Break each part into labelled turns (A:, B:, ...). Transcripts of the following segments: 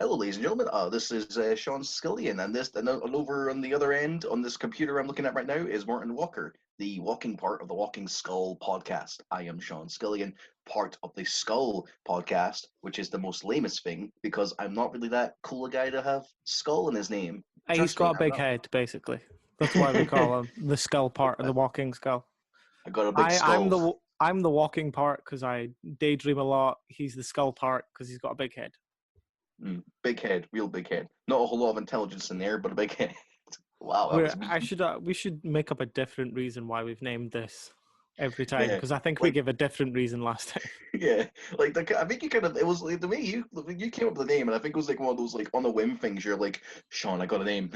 A: Hello, ladies and gentlemen. This is Sean Scullion, and over on the other end, on this computer I'm looking at right now, is Martin Walker, the walking part of the Walking Skull podcast. I am Sean Scullion, part of the Skull podcast, which is the most lamest thing because I'm not really that cool a guy to have Skull in his name.
B: He's
A: Trust
B: got
A: me,
B: a
A: I'm
B: big
A: not.
B: head, basically. That's why we call him the skull part of the walking skull.
A: I got a big skull.
B: I'm the walking part because I daydream a lot. He's the skull part because he's got a big head.
A: Big head, real big head. Not a whole lot of intelligence in there, but a big head. Wow, that was mean.
B: We should make up a different reason why we've named this every time
A: Yeah,
B: because I think we gave a different reason last time.
A: Yeah, like I think you kind of it was like the way you came up with the name, and I think it was like one of those like on a whim things. You're like, Sean, I got a name,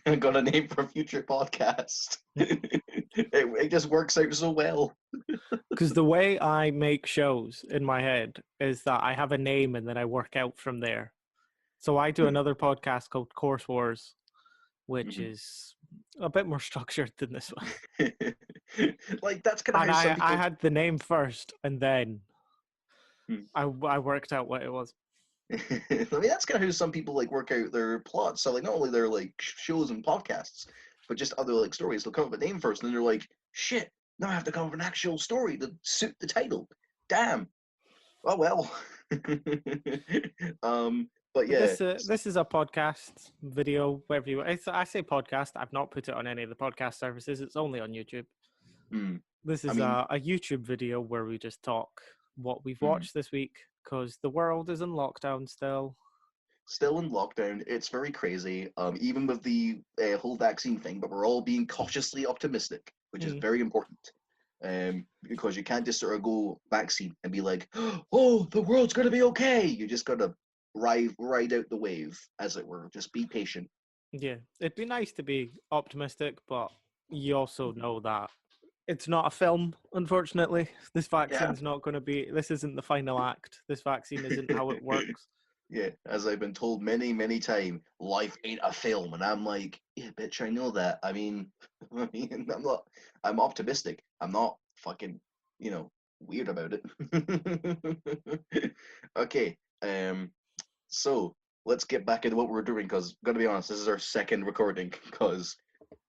A: I got a name for a future podcast. It just works out so well.
B: Because the way I make shows in my head is that I have a name and then I work out from there. So I do another podcast called Course Wars, which is a bit more structured than this one.
A: Like that's kind of how some people...
B: I had the name first, and then I worked out what it was.
A: I mean, that's kind of how some people like work out their plots. So like, not only their like shows and podcasts, but just other like stories. They'll come up with a name first, and then they're like, "Shit, now I have to come up with an actual story to suit the title." Damn. Oh well. But yeah,
B: this is a podcast, video, whatever you. I say podcast. I've not put it on any of the podcast services. It's only on YouTube. This is a YouTube video where we just talk what we've watched this week because the world is in lockdown still.
A: Still in lockdown. It's very crazy. Even with the whole vaccine thing, but we're all being cautiously optimistic, which is very important. Because you can't just sort of go vaccine and be like, "Oh, the world's gonna be okay." You just gotta ride out the wave, as it were. Just be patient.
B: Yeah, it'd be nice to be optimistic, but you also know that it's not a film, unfortunately. This vaccine's not going to be... This isn't the final act. This vaccine isn't how it works.
A: Yeah, as I've been told many, many times, life ain't a film. And I'm like, yeah, bitch, I know that. I mean, I'm optimistic. I'm not fucking, weird about it. Okay, so let's get back into what we're doing because, gotta be honest, this is our second recording because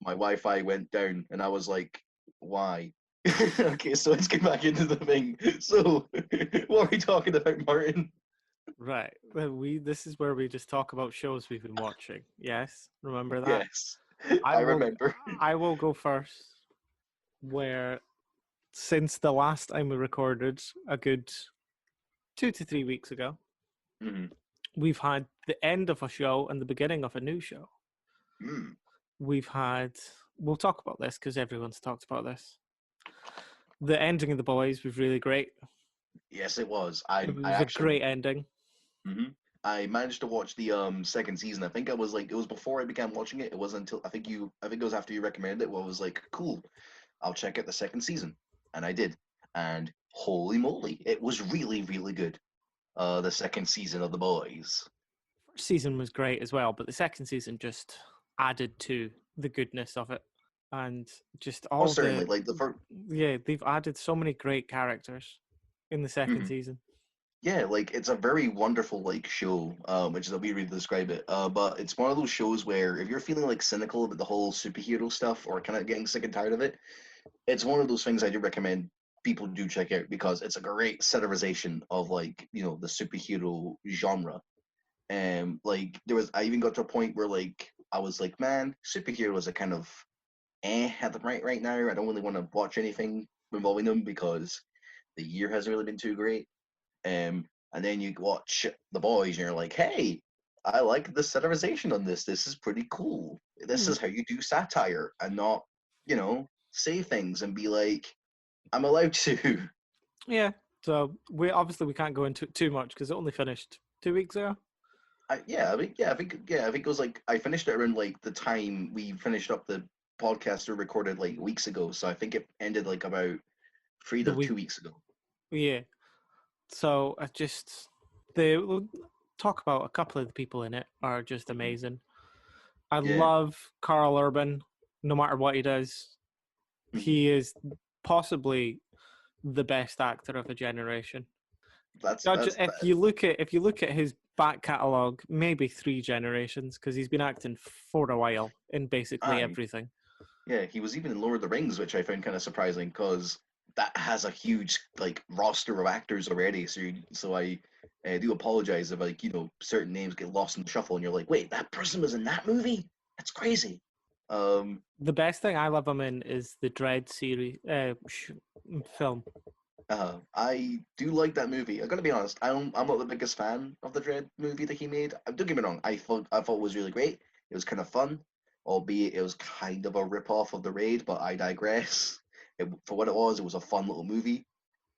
A: my Wi-Fi went down and I was like, why? Okay, so let's get back into the thing. So, what are we talking about, Martin?
B: Right. This is where we just talk about shows we've been watching. Yes, remember that?
A: Yes, I remember.
B: I will go first. Where since the last time we recorded, a good 2 to 3 weeks ago, we've had the end of a show and the beginning of a new show. We'll talk about this because everyone's talked about this. The ending of The Boys was really great.
A: Yes, it was.
B: It was a great ending.
A: I managed to watch the second season. I think it was before I began watching it. It wasn't until I think it was after you recommended it. Well, I was like, cool, I'll check out the second season, and I did. And holy moly, it was really, really good. The second season of The Boys.
B: First season was great as well, but the second season just added to the goodness of it, and just all
A: certainly like the first.
B: Yeah, they've added so many great characters in the second season.
A: Yeah, like it's a very wonderful like show, which is a weird way to describe it. But it's one of those shows where if you're feeling like cynical about the whole superhero stuff or kind of getting sick and tired of it, it's one of those things I do recommend people do check out because it's a great satirization of like the superhero genre. Like I even got to a point where like I was like, man, superheroes are kind of at the right now. I don't really want to watch anything involving them because the year hasn't really been too great. And then you watch The Boys and you're like, hey, I like the satirization on this. This is pretty cool. This is how you do satire and not, say things and be like, I'm allowed to.
B: Yeah. So we can't go into it too much because it only finished 2 weeks ago.
A: I think it was like I finished it around like the time we finished up the podcast we recorded like weeks ago. So I think it ended like about 2 weeks ago.
B: Yeah. So we'll talk about a couple of the people in it are just amazing. I love Carl Urban, no matter what he does. He is possibly the best actor of a generation. If you look at his back catalogue, maybe 3 generations, because he's been acting for a while in basically
A: Aye.
B: everything.
A: Yeah, he was even in Lord of the Rings, which I found kind of surprising because that has a huge like roster of actors already. So I do apologize if like certain names get lost in the shuffle, and you're like, wait, that person was in that movie? That's crazy.
B: The best thing I love him in is the Dread series film.
A: I do like that movie. I gotta be honest. I'm not the biggest fan of the Dread movie that he made. Don't get me wrong. I thought it was really great. It was kind of fun, albeit it was kind of a rip off of the Raid. But I digress. For what it was a fun little movie.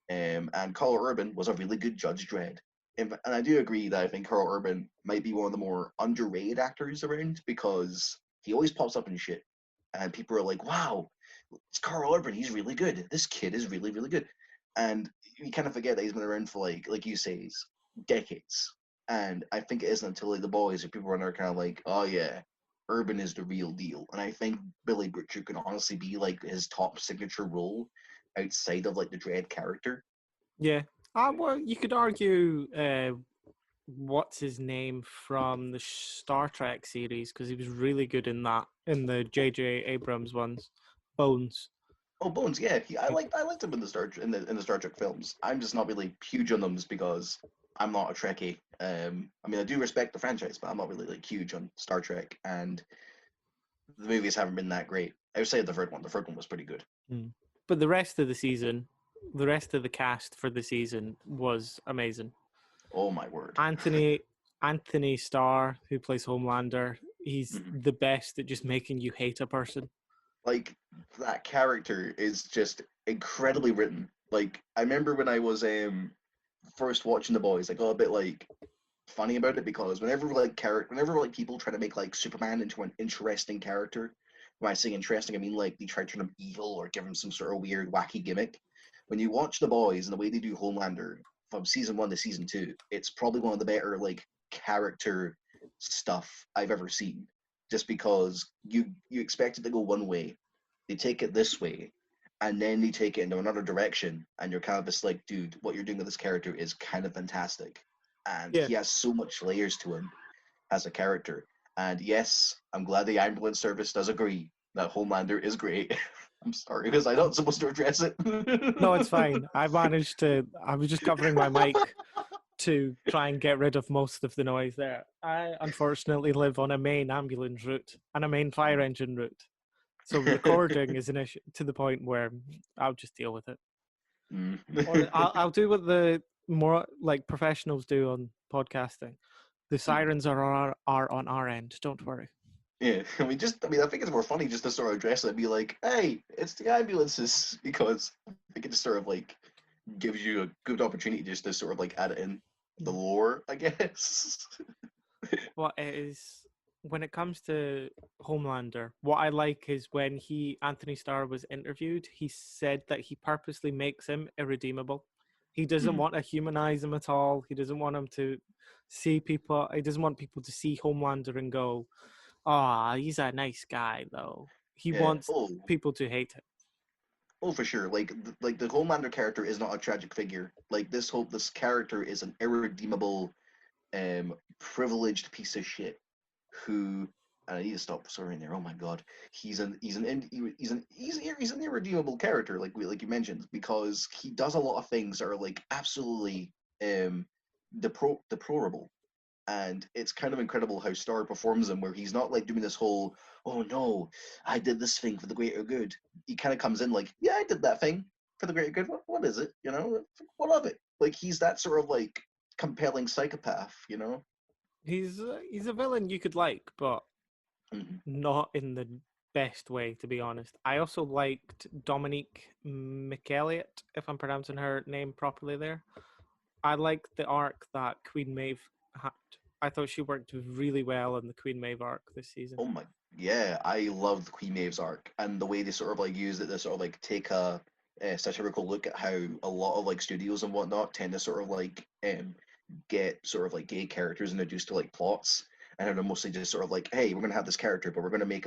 A: And Carl Urban was a really good Judge Dredd. And I do agree that I think Carl Urban might be one of the more underrated actors around because he always pops up in shit, and people are like, "Wow, it's Carl Urban. He's really good. This kid is really, really good." And you kind of forget that he's been around for like you say, decades. And I think it isn't until like the boys that people are kind of like, "Oh yeah, Urban is the real deal." And I think Billy Butcher can honestly be like his top signature role outside of like the Dread character.
B: Yeah. Well, you could argue what's his name from the Star Trek series because he was really good in that in the J.J. Abrams ones. Bones.
A: Oh, Bones, yeah, I liked him in the Star Trek films. I'm just not really huge on them because I'm not a Trekkie. I mean, I do respect the franchise, but I'm not really like huge on Star Trek, and the movies haven't been that great. I would say the third one. The third one was pretty good.
B: But the rest of the season, the rest of the cast for the season was amazing.
A: Oh my word.
B: Anthony Starr, who plays Homelander, he's the best at just making you hate a person.
A: Like that character is just incredibly written. Like I remember when I was first watching The Boys, I got a bit like funny about it because whenever like people try to make like Superman into an interesting character, when I say interesting, I mean like they try to turn him evil or give him some sort of weird, wacky gimmick. When you watch The Boys and the way they do Homelander from season 1 to season 2, it's probably one of the better like character stuff I've ever seen. Just because you expect it to go one way, they take it this way, and then they take it into another direction, and you're kind of just like, dude, what you're doing with this character is kind of fantastic, and
B: Yeah.
A: he has so much layers to him as a character. And yes, I'm glad the ambulance service does agree that Homelander is great. I'm sorry because I'm not supposed to address it.
B: No, it's fine. I was just covering my mic to try and get rid of most of the noise there. I unfortunately live on a main ambulance route and a main fire engine route. So recording is an issue to the point where I'll just deal with it. Or I'll do what the more like professionals do on podcasting. The sirens are on our end. Don't worry.
A: Yeah, I mean, I think it's more funny just to sort of address it and be like, "Hey, it's the ambulances," because I think it just sort of like gives you a good opportunity just to sort of like add it in the lore, I guess.
B: What is when it comes to Homelander, what I like is when Anthony Starr was interviewed, he said that he purposely makes him irredeemable. He doesn't want to humanize him at all. He doesn't want him to see people. He doesn't want people to see Homelander and go, "Ah, he's a nice guy," though. He
A: Yeah.
B: wants people to hate him.
A: Oh, for sure. Like the Homelander character is not a tragic figure. Like this character is an irredeemable, privileged piece of shit who. And I need to stop swearing there. Oh my god, he's an irredeemable character, like you mentioned, because he does a lot of things that are like absolutely deplorable, and it's kind of incredible how Star performs them, where he's not like doing this whole, "Oh no, I did this thing for the greater good." He kind of comes in like, "Yeah, I did that thing for the greater good. What is it? What of it?" Like he's that sort of like compelling psychopath.
B: He's a villain you could like, but not in the best way, to be honest. I also liked Dominique McElliot, if I'm pronouncing her name properly there. I liked the arc that Queen Maeve had. I thought she worked really well in the Queen Maeve arc this season.
A: Oh my, yeah, I loved Queen Maeve's arc and the way they sort of like used it to sort of like take a satirical look at how a lot of like studios and whatnot tend to sort of like get sort of like gay characters introduced to like plots, and they're mostly just sort of like, hey, we're gonna have this character, but we're gonna make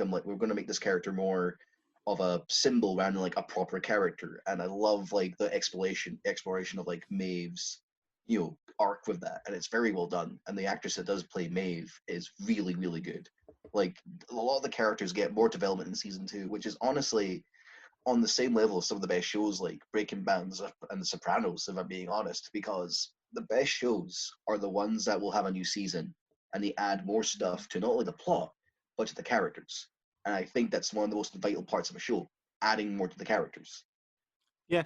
A: this character more of a symbol rather than like a proper character. And I love like the exploration of like Maeve's arc with that, and it's very well done. And the actress that does play Maeve is really, really good. Like, a lot of the characters get more development in season 2, which is honestly on the same level as some of the best shows like Breaking Bad and The Sopranos, if I'm being honest, because the best shows are the ones that will have a new season and they add more stuff to not only the plot, but to the characters. And I think that's one of the most vital parts of a show, adding more to the characters.
B: Yeah,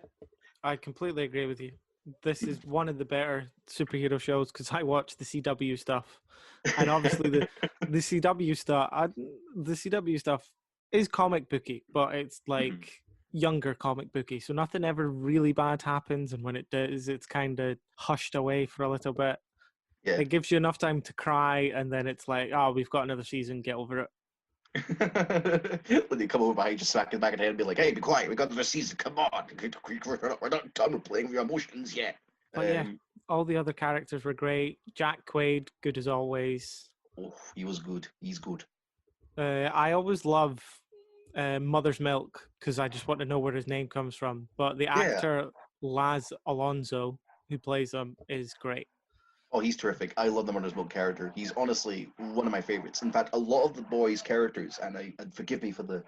B: I completely agree with you. This is one of the better superhero shows because I watch the CW stuff, and obviously the CW stuff is comic booky, but it's like younger comic booky, so nothing ever really bad happens, and when it does, it's kind of hushed away for a little bit.
A: Yeah.
B: It gives you enough time to cry, and then it's like, oh, we've got another season, get over it.
A: When they come over behind you, smack his back of the head and be like, hey, be quiet, we got another season, come on. We're not done with playing with your emotions yet.
B: But yeah, all the other characters were great. Jack Quaid, good as always.
A: Oh, he was good. He's good.
B: I always love Mother's Milk because I just want to know where his name comes from. But the actor Laz Alonso, who plays him, is great.
A: Oh, he's terrific. I love the Mother's Milk character. He's honestly one of my favorites. In fact, a lot of the boys' characters, and forgive me for the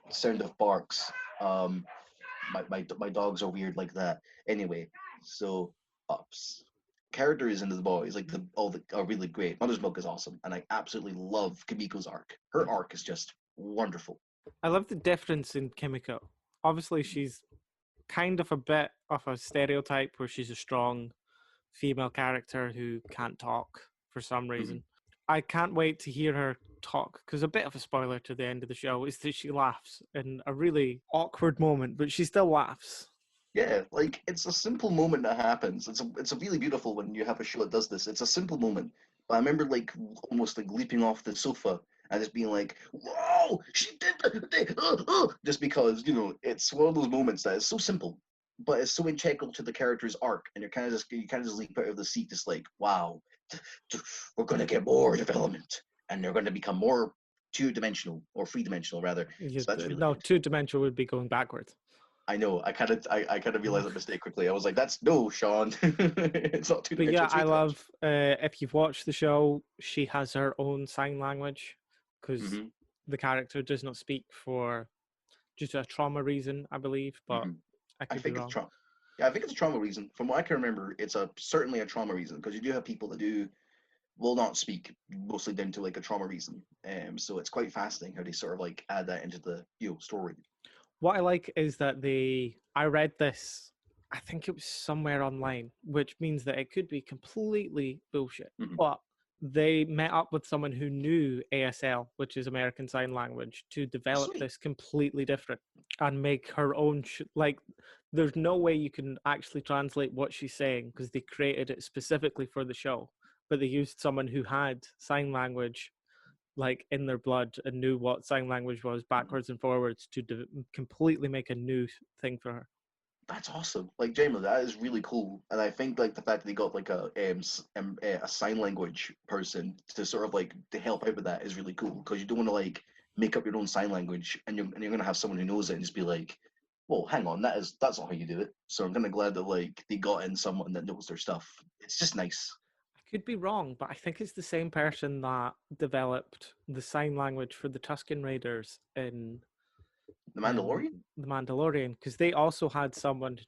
A: sound of barks. My dogs are weird like that. Anyway, so pups. Characters into the boys, like are really great. Mother's Milk is awesome, and I absolutely love Kimiko's arc. Her arc is just wonderful.
B: I love the difference in Kimiko. Obviously, she's kind of a bit of a stereotype where she's a strong female character who can't talk for some reason. I can't wait to hear her talk because a bit of a spoiler to the end of the show is that she laughs in a really awkward moment, but she still laughs.
A: Yeah, like it's a simple moment that happens. It's a really beautiful when you have a show that does this. It's a simple moment, but I remember like almost like leaping off the sofa and just being like, "Whoa, she did that!" Just because it's one of those moments that is so simple, but it's so integral to the character's arc, and you kind of just leap out of the seat, just like, "Wow, we're gonna get more development, and they're gonna become more two-dimensional or three-dimensional rather."
B: Yeah,
A: So that's really
B: no,
A: good.
B: two-dimensional would be going backwards.
A: I know. I kind of realized that mistake quickly. I was like, "That's no, Sean. It's not two
B: But yeah,
A: dimensional.
B: I
A: Three dimensional."
B: love if you've watched the show, she has her own sign language because the character does not speak for just a trauma reason, I believe. But I could be wrong.
A: Yeah, I think it's a trauma reason. From what I can remember, it's certainly a trauma reason because you do have people that will not speak, mostly down to like a trauma reason. So it's quite fascinating how they sort of like add that into the story.
B: What I like is that I read this, I think it was somewhere online, which means that it could be completely bullshit. But they met up with someone who knew ASL, which is American Sign Language, to develop this completely different and make her own. Like, there's no way you can actually translate what she's saying because they created it specifically for the show. But they used someone who had sign language like in their blood and knew what sign language was backwards and forwards to completely make a new thing for her.
A: That's awesome. Like, Jamie, that is really cool. And I think like the fact that they got like a sign language person to sort of like to help out with that is really cool because you don't want to like make up your own sign language and you're gonna have someone who knows it and just be like, well, hang on, that's not how you do it. So I'm kind of glad that like they got in someone that knows their stuff. It's just nice.
B: I could be wrong, but I think it's the same person that developed the sign language for the Tusken Raiders in
A: The Mandalorian?
B: The Mandalorian, because they also had someone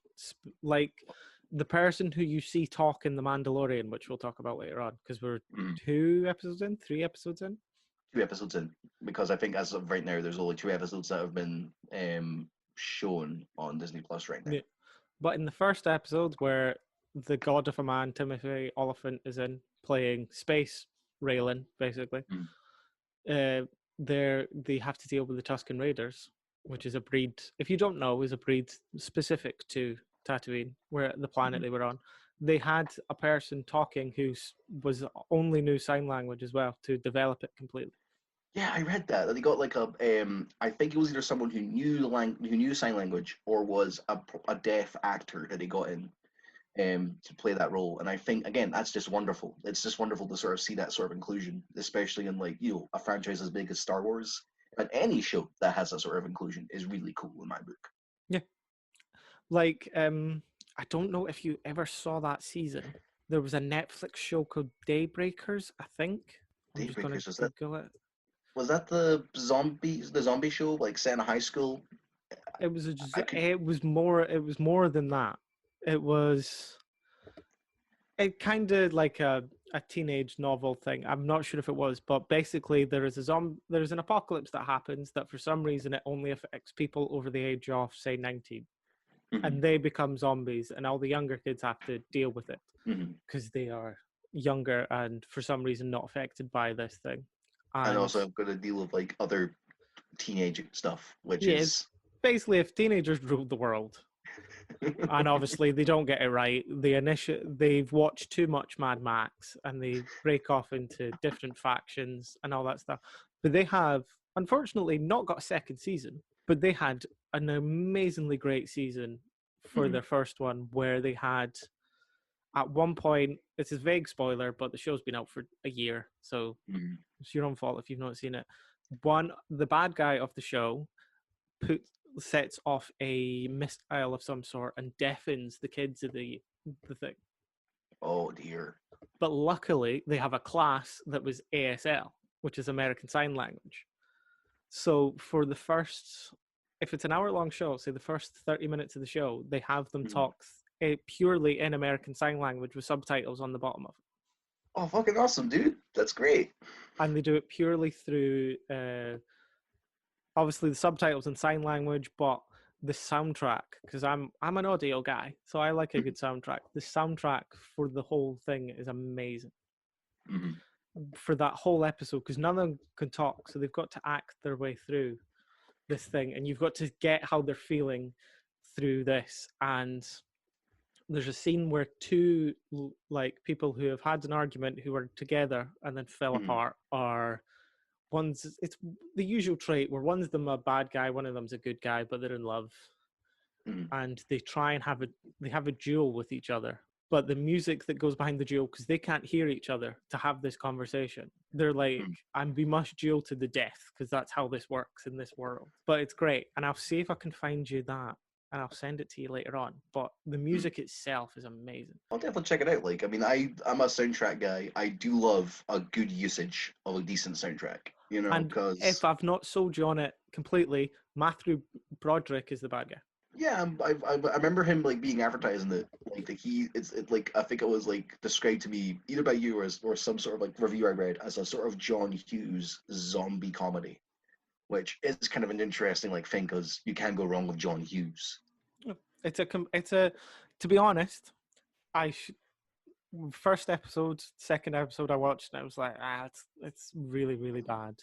B: like the person who you see talk in The Mandalorian, which we'll talk about later on, because we're 3 episodes in.
A: 2 episodes in, because I think as of right now, there's only 2 episodes that have been shown on Disney Plus right now.
B: Yeah. But in the first episode, where the God of a Man, Timothy Oliphant, is in playing space Raylan, basically, they have to deal with the Tusken Raiders, which is a breed, if you don't know, is a breed specific to Tatooine, where the planet they were on. They had a person talking who was only knew sign language as well to develop it completely.
A: Yeah, I read that. They got like I think it was either someone who knew sign language or was a deaf actor that they got in to play that role. And I think again, that's just wonderful. It's just wonderful to sort of see that sort of inclusion, especially in like a franchise as big as Star Wars. But any show that has that sort of inclusion is really cool in my book.
B: Yeah, like I don't know if you ever saw that season There was a Netflix show called Daybreakers, I think. I'm just going to Google it.
A: Was that the zombie show, like set in a high school?
B: It was more than that. It was kind of like a teenage novel thing. I'm not sure if it was, but basically there's an apocalypse that happens that for some reason it only affects people over the age of, say, 19. Mm-hmm. And they become zombies, and all the younger kids have to deal with it because they are younger and for some reason not affected by this thing.
A: And also I've got to deal with like other teenage stuff, which is
B: basically if teenagers ruled the world. And obviously they don't get it right. They've watched too much Mad Max and they break off into different factions and all that stuff. But they have, unfortunately, not got a second season, but they had an amazingly great season for their first one, where they had, at one point, it's a vague spoiler, but the show's been out for a year, so it's your own fault if you've not seen it. The bad guy of the show sets off a missile of some sort and deafens the kids of the thing.
A: Oh dear.
B: But luckily they have a class that was ASL, which is American Sign Language. So for the first, if it's an hour-long show, say the first 30 minutes of the show, they have them talk purely in American Sign Language with subtitles on the bottom of it.
A: Oh, fucking awesome, dude. That's great.
B: And they do it purely through, obviously, the subtitles in sign language, but the soundtrack, because I'm an audio guy, so I like a good soundtrack. The soundtrack for the whole thing is amazing. For that whole episode, because none of them can talk, so they've got to act their way through this thing, and you've got to get how they're feeling through this. And there's a scene where two like people who have had an argument, who are together and then fell apart, are it's the usual trait where one of them a bad guy, one of them's a good guy, but they're in love, and they try and have a duel with each other. But the music that goes behind the duel, because they can't hear each other to have this conversation, they're like, and we must duel to the death because that's how this works in this world. But it's great, and I'll see if I can find you that, and I'll send it to you later on. But the music itself is amazing.
A: I'll definitely check it out. Like, I mean, I'm a soundtrack guy. I do love a good usage of a decent soundtrack, you know, because...
B: if I've not sold you on it completely, Matthew Broderick is the bad guy.
A: Yeah, I remember him like being advertising that like I think it was like described to me either by you or some sort of like review I read as a sort of John Hughes zombie comedy, which is kind of an interesting like thing because you can't go wrong with John Hughes.
B: It's a to be honest, first episode, second episode I watched and I was like, it's really, really bad.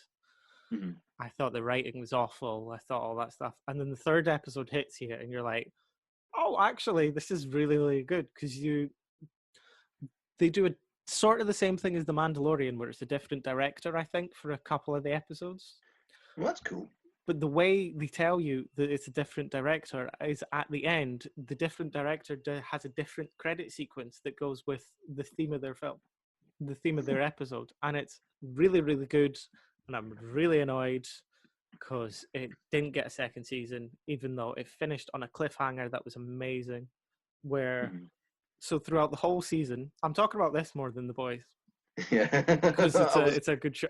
B: I thought the writing was awful. I thought all that stuff. And then the third episode hits you and you're like, oh, actually, this is really, really good, because they do a sort of the same thing as The Mandalorian, where it's a different director, I think, for a couple of the episodes.
A: Well, that's cool.
B: But the way they tell you that it's a different director is at the end, the different director has a different credit sequence that goes with the theme of their film, the theme of their episode. And it's really, really good. And I'm really annoyed because it didn't get a second season, even though it finished on a cliffhanger that was amazing. So throughout the whole season, I'm talking about this more than The Boys.
A: Yeah.
B: Because it's a good show.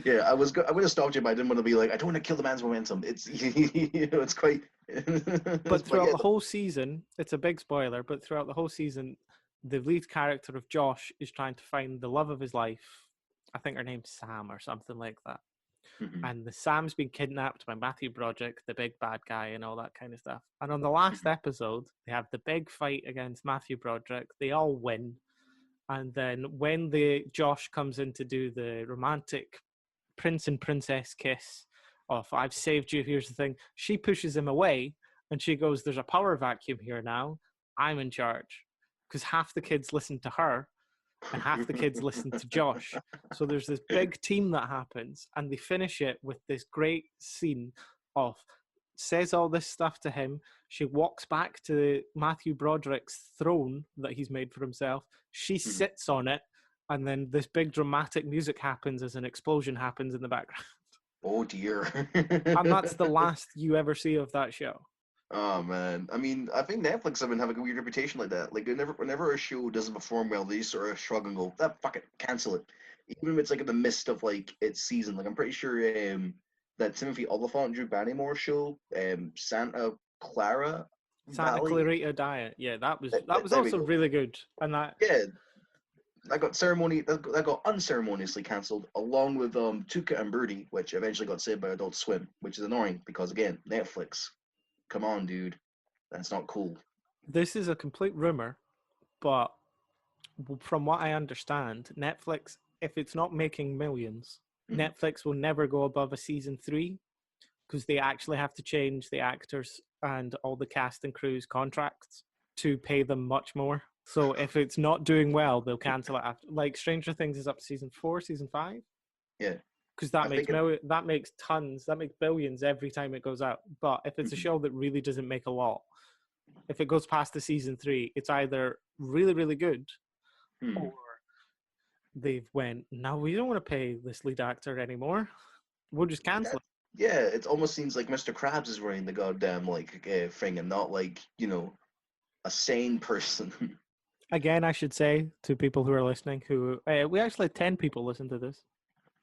A: Yeah, I would have stopped you, but I didn't want to be like, I don't want to kill the man's momentum. It's, it's quite...
B: But throughout the whole season, it's a big spoiler, but throughout the whole season, the lead character of Josh is trying to find the love of his life. I think her name's Sam or something like that. And Sam's been kidnapped by Matthew Broderick, the big bad guy, and all that kind of stuff. And on the last episode, they have the big fight against Matthew Broderick. They all win. And then when Josh comes in to do the romantic prince and princess kiss of, I've saved you, here's the thing, she pushes him away and she goes, there's a power vacuum here now. I'm in charge. Because half the kids listen to her and half the kids listen to Josh. So there's this big team that happens, and they finish it with this great scene of, says all this stuff to him. She walks back to Matthew Broderick's throne that he's made for himself. She sits on it, and then this big dramatic music happens as an explosion happens in the background.
A: Oh dear.
B: And that's the last you ever see of that show.
A: Oh man, I mean, I think Netflix have been having a weird reputation like that. Like, whenever a show doesn't perform well, they sort of shrug and go, "That fuck it, cancel it." Even if it's like in the midst of like its season. Like, I'm pretty sure that Timothy Olyphant, Drew Barrymore show, Santa Clara
B: Santa
A: Valley.
B: Clarita Diet. Yeah, that was
A: There we
B: also
A: go.
B: really good. And that
A: Yeah, that got unceremoniously cancelled, along with Tuca and Birdie, which eventually got saved by Adult Swim, which is annoying because again, Netflix. Come on, dude, that's not cool.
B: this is a complete rumor, but from what I understand, Netflix, if it's not making millions,
A: Mm.
B: Netflix will never go above a season 3 because they actually have to change the actors and all the cast and crew's contracts to pay them much more. So if it's not doing well, they'll cancel it after. Like Stranger Things is up to season 4, season 5,
A: Yeah,
B: because
A: I think it.
B: that makes tons, that makes billions every time it goes out. But if it's a
A: Mhm.
B: show that really doesn't make a lot, if it goes past the season 3, it's either really really good
A: Hmm.
B: or they've went, no, we don't want to pay this lead actor anymore. We'll just cancel
A: That
B: it.
A: yeah, it almost seems like Mr. Krabs is running the goddamn like thing, and not like a sane person.
B: Again, I should say to people who are listening, who we actually had 10 people listen to this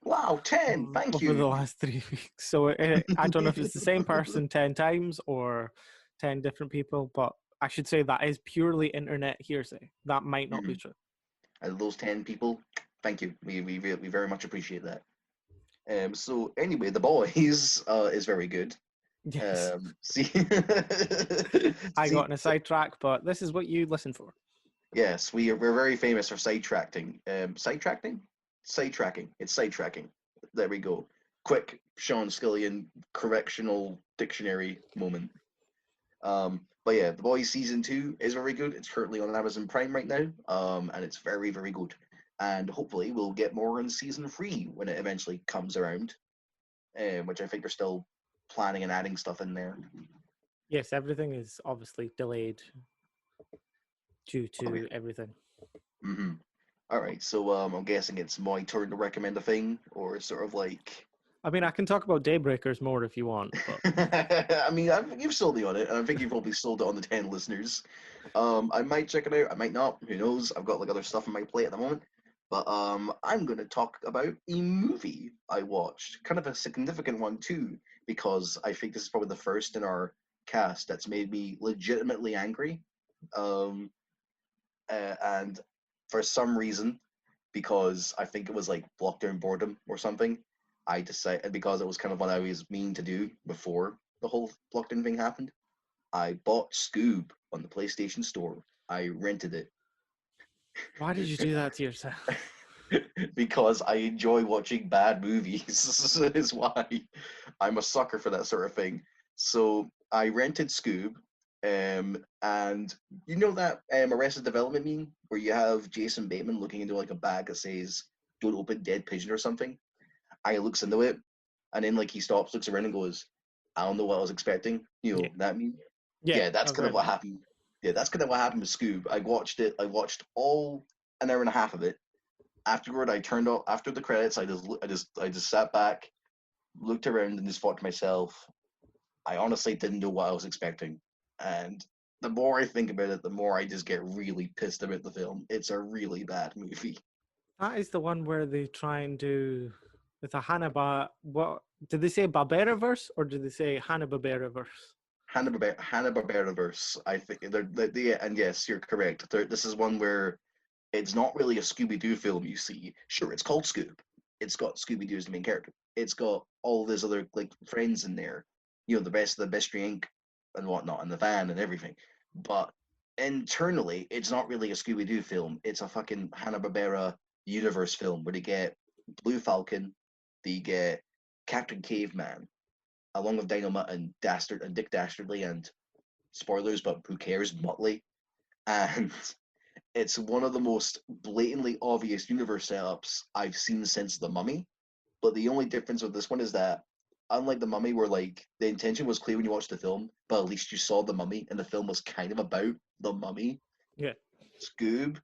A: Wow, 10, thank
B: over
A: you.
B: the last 3 weeks. So I don't know if it's the same person 10 times or 10 different people, but I should say that is purely internet hearsay. That might not be
A: Mhm.
B: true.
A: And those 10 people, thank you. We very much appreciate that. So anyway, The Boys is very good.
B: Yes.
A: See,
B: I got
A: see,
B: in a sidetrack, but this is what you listen for.
A: yes, we're very famous for sidetracking. Sidetracking. It's sidetracking. There we go. Quick Sean Skillian correctional dictionary moment. But yeah, The Boys season 2 is very good. It's currently on Amazon Prime right now. And it's very very good. And hopefully we'll get more in season 3 when it eventually comes around. Which I think they're still planning and adding stuff in there.
B: Yes, everything is obviously delayed due
A: Okay.
B: to everything.
A: Mm-hmm. All right. So I'm guessing it's my turn to recommend a thing, or sort of like.
B: I mean, I can talk about Daybreakers more if you want, but
A: I mean, you've sold me on it, and I think you've probably sold it on the 10 listeners. I might check it out. I might not. Who knows? I've got like other stuff on my plate at the moment. But I'm going to talk about a movie I watched, kind of a significant one too, because I think this is probably the first in our cast that's made me legitimately angry. Um, and for some reason, because I think it was like lockdown boredom or something, I decided, because it was kind of what I was meaning to do before the whole lockdown thing happened, I bought Scoob on the PlayStation Store. I rented it
B: why did you do that to yourself?
A: because I enjoy watching bad movies. Is why I'm a sucker for that sort of thing. So I rented Scoob, and you know that Arrested Development meme where you have Jason Bateman looking into like a bag that says "Don't open dead pigeon" or something. I looks into it, and then like he stops, looks around, and goes, "I don't know what I was expecting."
B: Yeah,
A: That meme.
B: yeah,
A: Yeah, that's
B: I've
A: kind of
B: read
A: what
B: it.
A: happened. Yeah, that's kind of what happened with Scoob. I watched it. I watched all an hour and a half of it. Afterward, I turned off after the credits. I just sat back, looked around, and just thought to myself, I honestly didn't know what I was expecting. And the more I think about it, the more I just get really pissed about the film. It's a really bad movie.
B: That is the one where they try and do with a Hanna. What did they say? Barbera verse or did they say Hanna Barbera verse?
A: Hanna-Barbera verse. I think yeah, and yes, you're correct. This is one where it's not really a Scooby Doo film. You see, sure, it's called Scoob. It's got Scooby Doo as the main character. It's got all of his other like friends in there. The rest of the Mystery Inc. and whatnot, and the van and everything. But internally, it's not really a Scooby Doo film. It's a fucking Hanna Barbera universe film where they get Blue Falcon, they get Captain Caveman, along with Dynamite and Dastard and Dick Dastardly and spoilers, but who cares, Motley. And it's one of the most blatantly obvious universe setups I've seen since The Mummy. But the only difference with this one is that, unlike The Mummy, where like the intention was clear when you watched the film, but at least you saw The Mummy, and the film was kind of about the Mummy.
B: Yeah.
A: Scoob,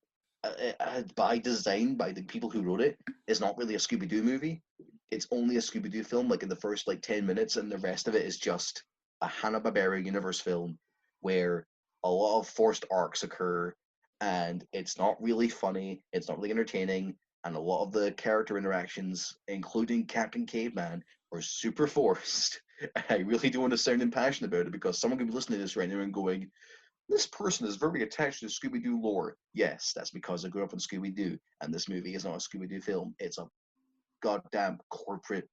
A: by design, by the people who wrote it, is not really a Scooby Doo movie. It's only a Scooby Doo film, like in the first like 10 minutes, and the rest of it is just a Hanna-Barbera universe film where a lot of forced arcs occur, and it's not really funny, it's not really entertaining, and a lot of the character interactions, including Captain Caveman, are super forced. I really don't want to sound impassioned about it because someone could be listening to this right now and going, this person is very attached to Scooby Doo lore. Yes, that's because I grew up on Scooby Doo, and this movie is not a Scooby Doo film. It's a goddamn corporate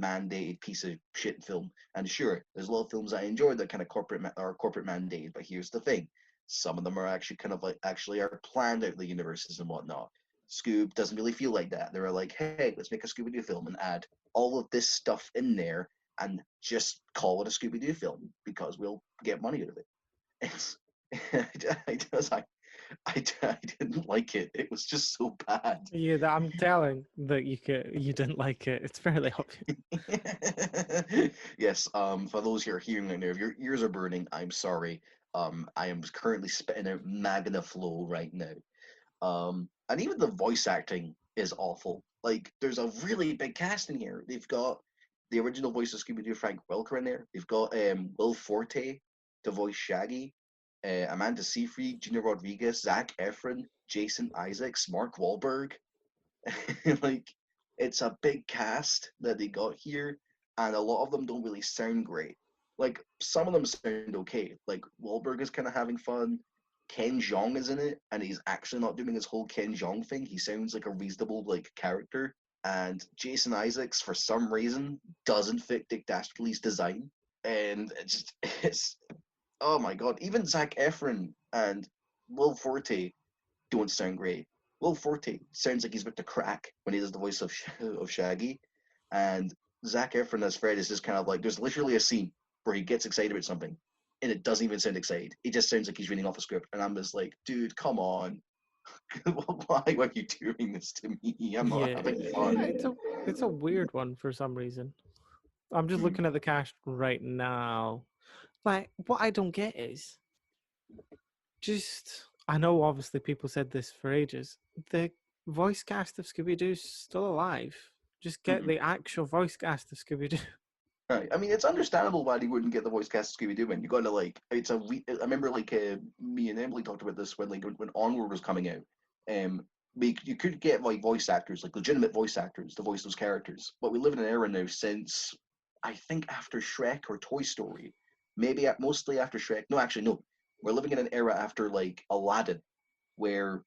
A: mandated piece of shit film. And sure, there's a lot of films I enjoy that kind of corporate mandated, but here's the thing: some of them are actually kind of like actually are planned out the universes and whatnot. Scoob doesn't really feel like that. They were like, hey, let's make a Scooby Doo film and add all of this stuff in there and just call it a Scooby Doo film because we'll get money out of it. It's I didn't like it. It was just so bad.
B: Yeah, I'm telling that you didn't like it. It's fairly obvious.
A: Yes. For those who are hearing right now, if your ears are burning, I'm sorry. I am currently spitting out Magna Flow right now. And even the voice acting is awful. Like, there's a really big cast in here. They've got the original voice of Scooby Doo, Frank Welker, in there. They've got Will Forte to voice Shaggy, Amanda Seyfried, Gina Rodriguez, Zac Efron, Jason Isaacs, Mark Wahlberg. Like, it's a big cast that they got here, and a lot of them don't really sound great. Like, some of them sound okay. Like, Wahlberg is kind of having fun. Ken Jeong is in it, and he's actually not doing his whole Ken Jeong thing. He sounds like a reasonable like character. And Jason Isaacs, for some reason, doesn't fit Dick Dastardly's design, and it's oh my god. Even Zac Efron and Will Forte don't sound great. Will Forte sounds like he's about to crack when he does the voice of Shaggy, and Zac Efron as Fred is just kind of like there's literally a scene where he gets excited about something, and it doesn't even sound excited. It just sounds like he's reading off a script, and I'm just like, dude, come on, why are you doing this to me? I'm not
B: Yeah,
A: having fun.
B: it's a weird one for some reason. I'm just
A: Hmm.
B: looking at the cast right now. Like, what I don't get is just I know obviously people said this for ages. The voice cast of Scooby Doo's still alive. Just get
A: Hmm.
B: the actual voice cast of Scooby Doo.
A: Right. I mean, it's understandable why they wouldn't get the voice cast of Scooby Doo. And you got to like, I remember like me and Emily talked about this when when Onward was coming out. You could get like voice actors, like legitimate voice actors, to voice those characters. But we live in an era now since I think after Shrek or Toy Story, maybe mostly after Shrek. No, actually, no. We're living in an era after like Aladdin, where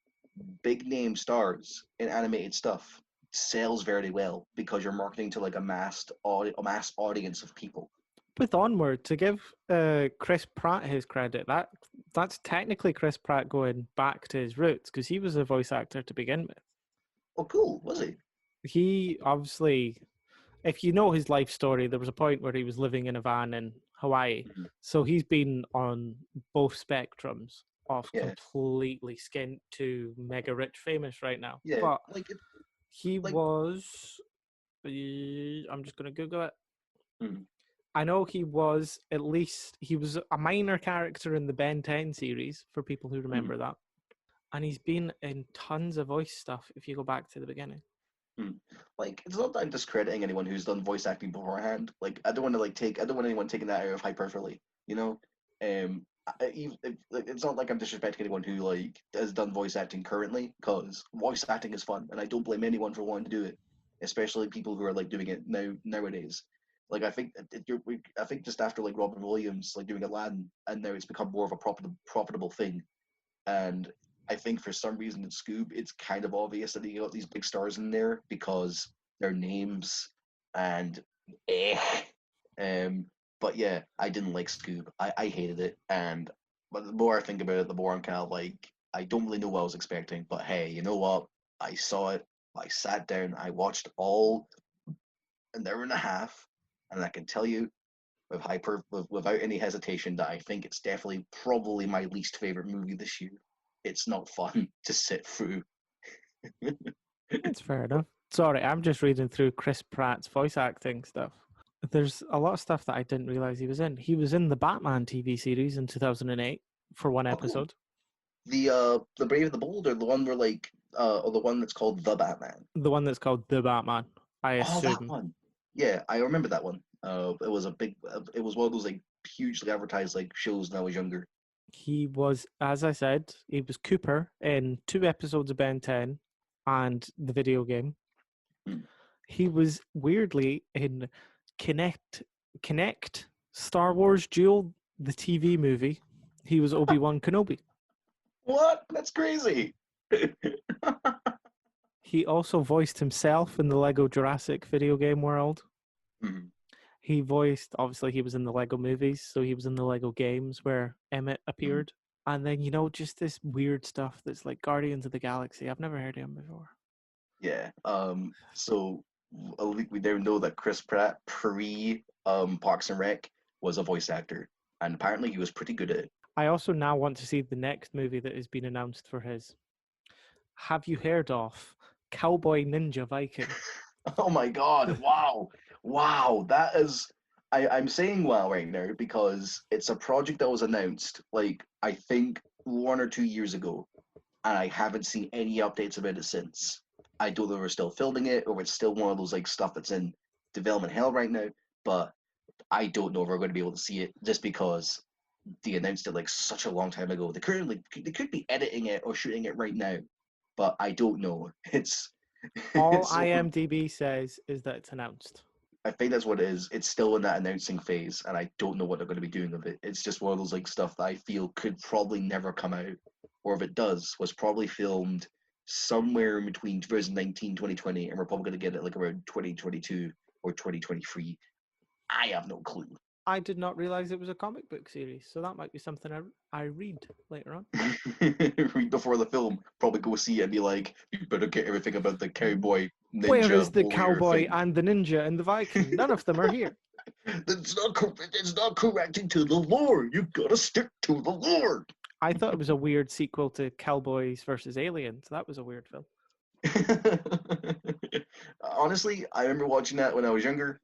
A: big name stars in animated stuff sells very well because you're marketing to like a mass audience of people.
B: With Onward, to give Chris Pratt his credit, that's technically Chris Pratt going back to his roots because he was a voice actor to begin with.
A: Oh, cool. Was he?
B: He obviously, if you know his life story, there was a point where he was living in a van in Hawaii.
A: Mm-hmm.
B: So he's been on both spectrums of
A: Yeah.
B: completely skint to mega rich famous right now.
A: Yeah.
B: But
A: Like it.
B: he
A: Like.
B: was, I'm just going to Google it.
A: Mm.
B: I know he was a minor character in the Ben 10 series for people who remember that. And he's been in tons of voice stuff if you go back to the beginning.
A: Like, it's not that I'm discrediting anyone who's done voice acting beforehand. Like, I don't want to I don't want anyone taking that out of hyperbole. You know, it's not like I'm disrespecting anyone who like has done voice acting currently, because voice acting is fun, and I don't blame anyone for wanting to do it, especially people who are like doing it nowadays. Like, I think just after like Robin Williams like doing Aladdin, and now it's become more of a profitable thing. And I think for some reason in Scoob, it's kind of obvious that he got these big stars in there because their names and eh. Um, but yeah, I didn't like Scoob. I hated it, and but the more I think about it, the more I'm kind of like I don't really know what I was expecting. But hey, you know what? I saw it. I sat down. I watched all an hour and a half, and I can tell you without any hesitation that I think it's definitely probably my least favorite movie this year. It's not fun to sit through.
B: That's fair enough. Sorry, I'm just reading through Chris Pratt's voice acting stuff. There's a lot of stuff that I didn't realize he was in. He was in the Batman TV series in 2008 for one
A: Oh, cool.
B: episode.
A: The Brave and the Bold, or the one where or the one that's called The Batman.
B: The one that's called The Batman, I
A: Oh, that
B: assume.
A: one. Yeah, I remember that one. It was one of those like hugely advertised like shows when I was younger.
B: He was, as I said, he was Cooper in 2 episodes of Ben 10 and the video game. He was weirdly in Connect Star Wars Duel, the TV movie. He was Obi-Wan Kenobi.
A: What? That's crazy.
B: He also voiced himself in the Lego Jurassic video game world.
A: Mm-hmm.
B: He voiced, obviously, he was in the Lego movies, so he was in the Lego games where Emmett appeared. Mm-hmm. And then, just this weird stuff that's like Guardians of the Galaxy. I've never heard of him before.
A: Yeah. So we now know that Chris Pratt pre Parks and Rec was a voice actor, and apparently he was pretty good at it.
B: I also now want to see the next movie that has been announced for his. Have you heard of Cowboy Ninja Viking?
A: Oh my God! Wow! That is. I'm saying wow right now because it's a project that was announced like I think 1 or 2 years ago, and I haven't seen any updates about it since. I don't know if we're still filming it or it's still one of those like stuff that's in development hell right now, but I don't know if we're going to be able to see it just because they announced it like such a long time ago. They could be editing it or shooting it right now, but I don't know. It's
B: all IMDb says is that it's announced.
A: I think that's what it is. It's still in that announcing phase, and I don't know what they're going to be doing with it. It's just one of those like stuff that I feel could probably never come out, or if it does, was probably filmed somewhere in between 2019 2020, and we're probably going to get it like around 2022 or 2023. I have no clue.
B: I did not realize it was a comic book series, so that might be something I read later on.
A: Read before the film, probably go see it and be like, you better get everything about the cowboy ninja.
B: Where is the cowboy and the ninja and the Viking? None of them are here.
A: It's not correcting to the lore. You gotta stick to the lore.
B: I thought it was a weird sequel to Cowboys versus Aliens. That was a weird film.
A: Honestly, I remember watching that when I was younger.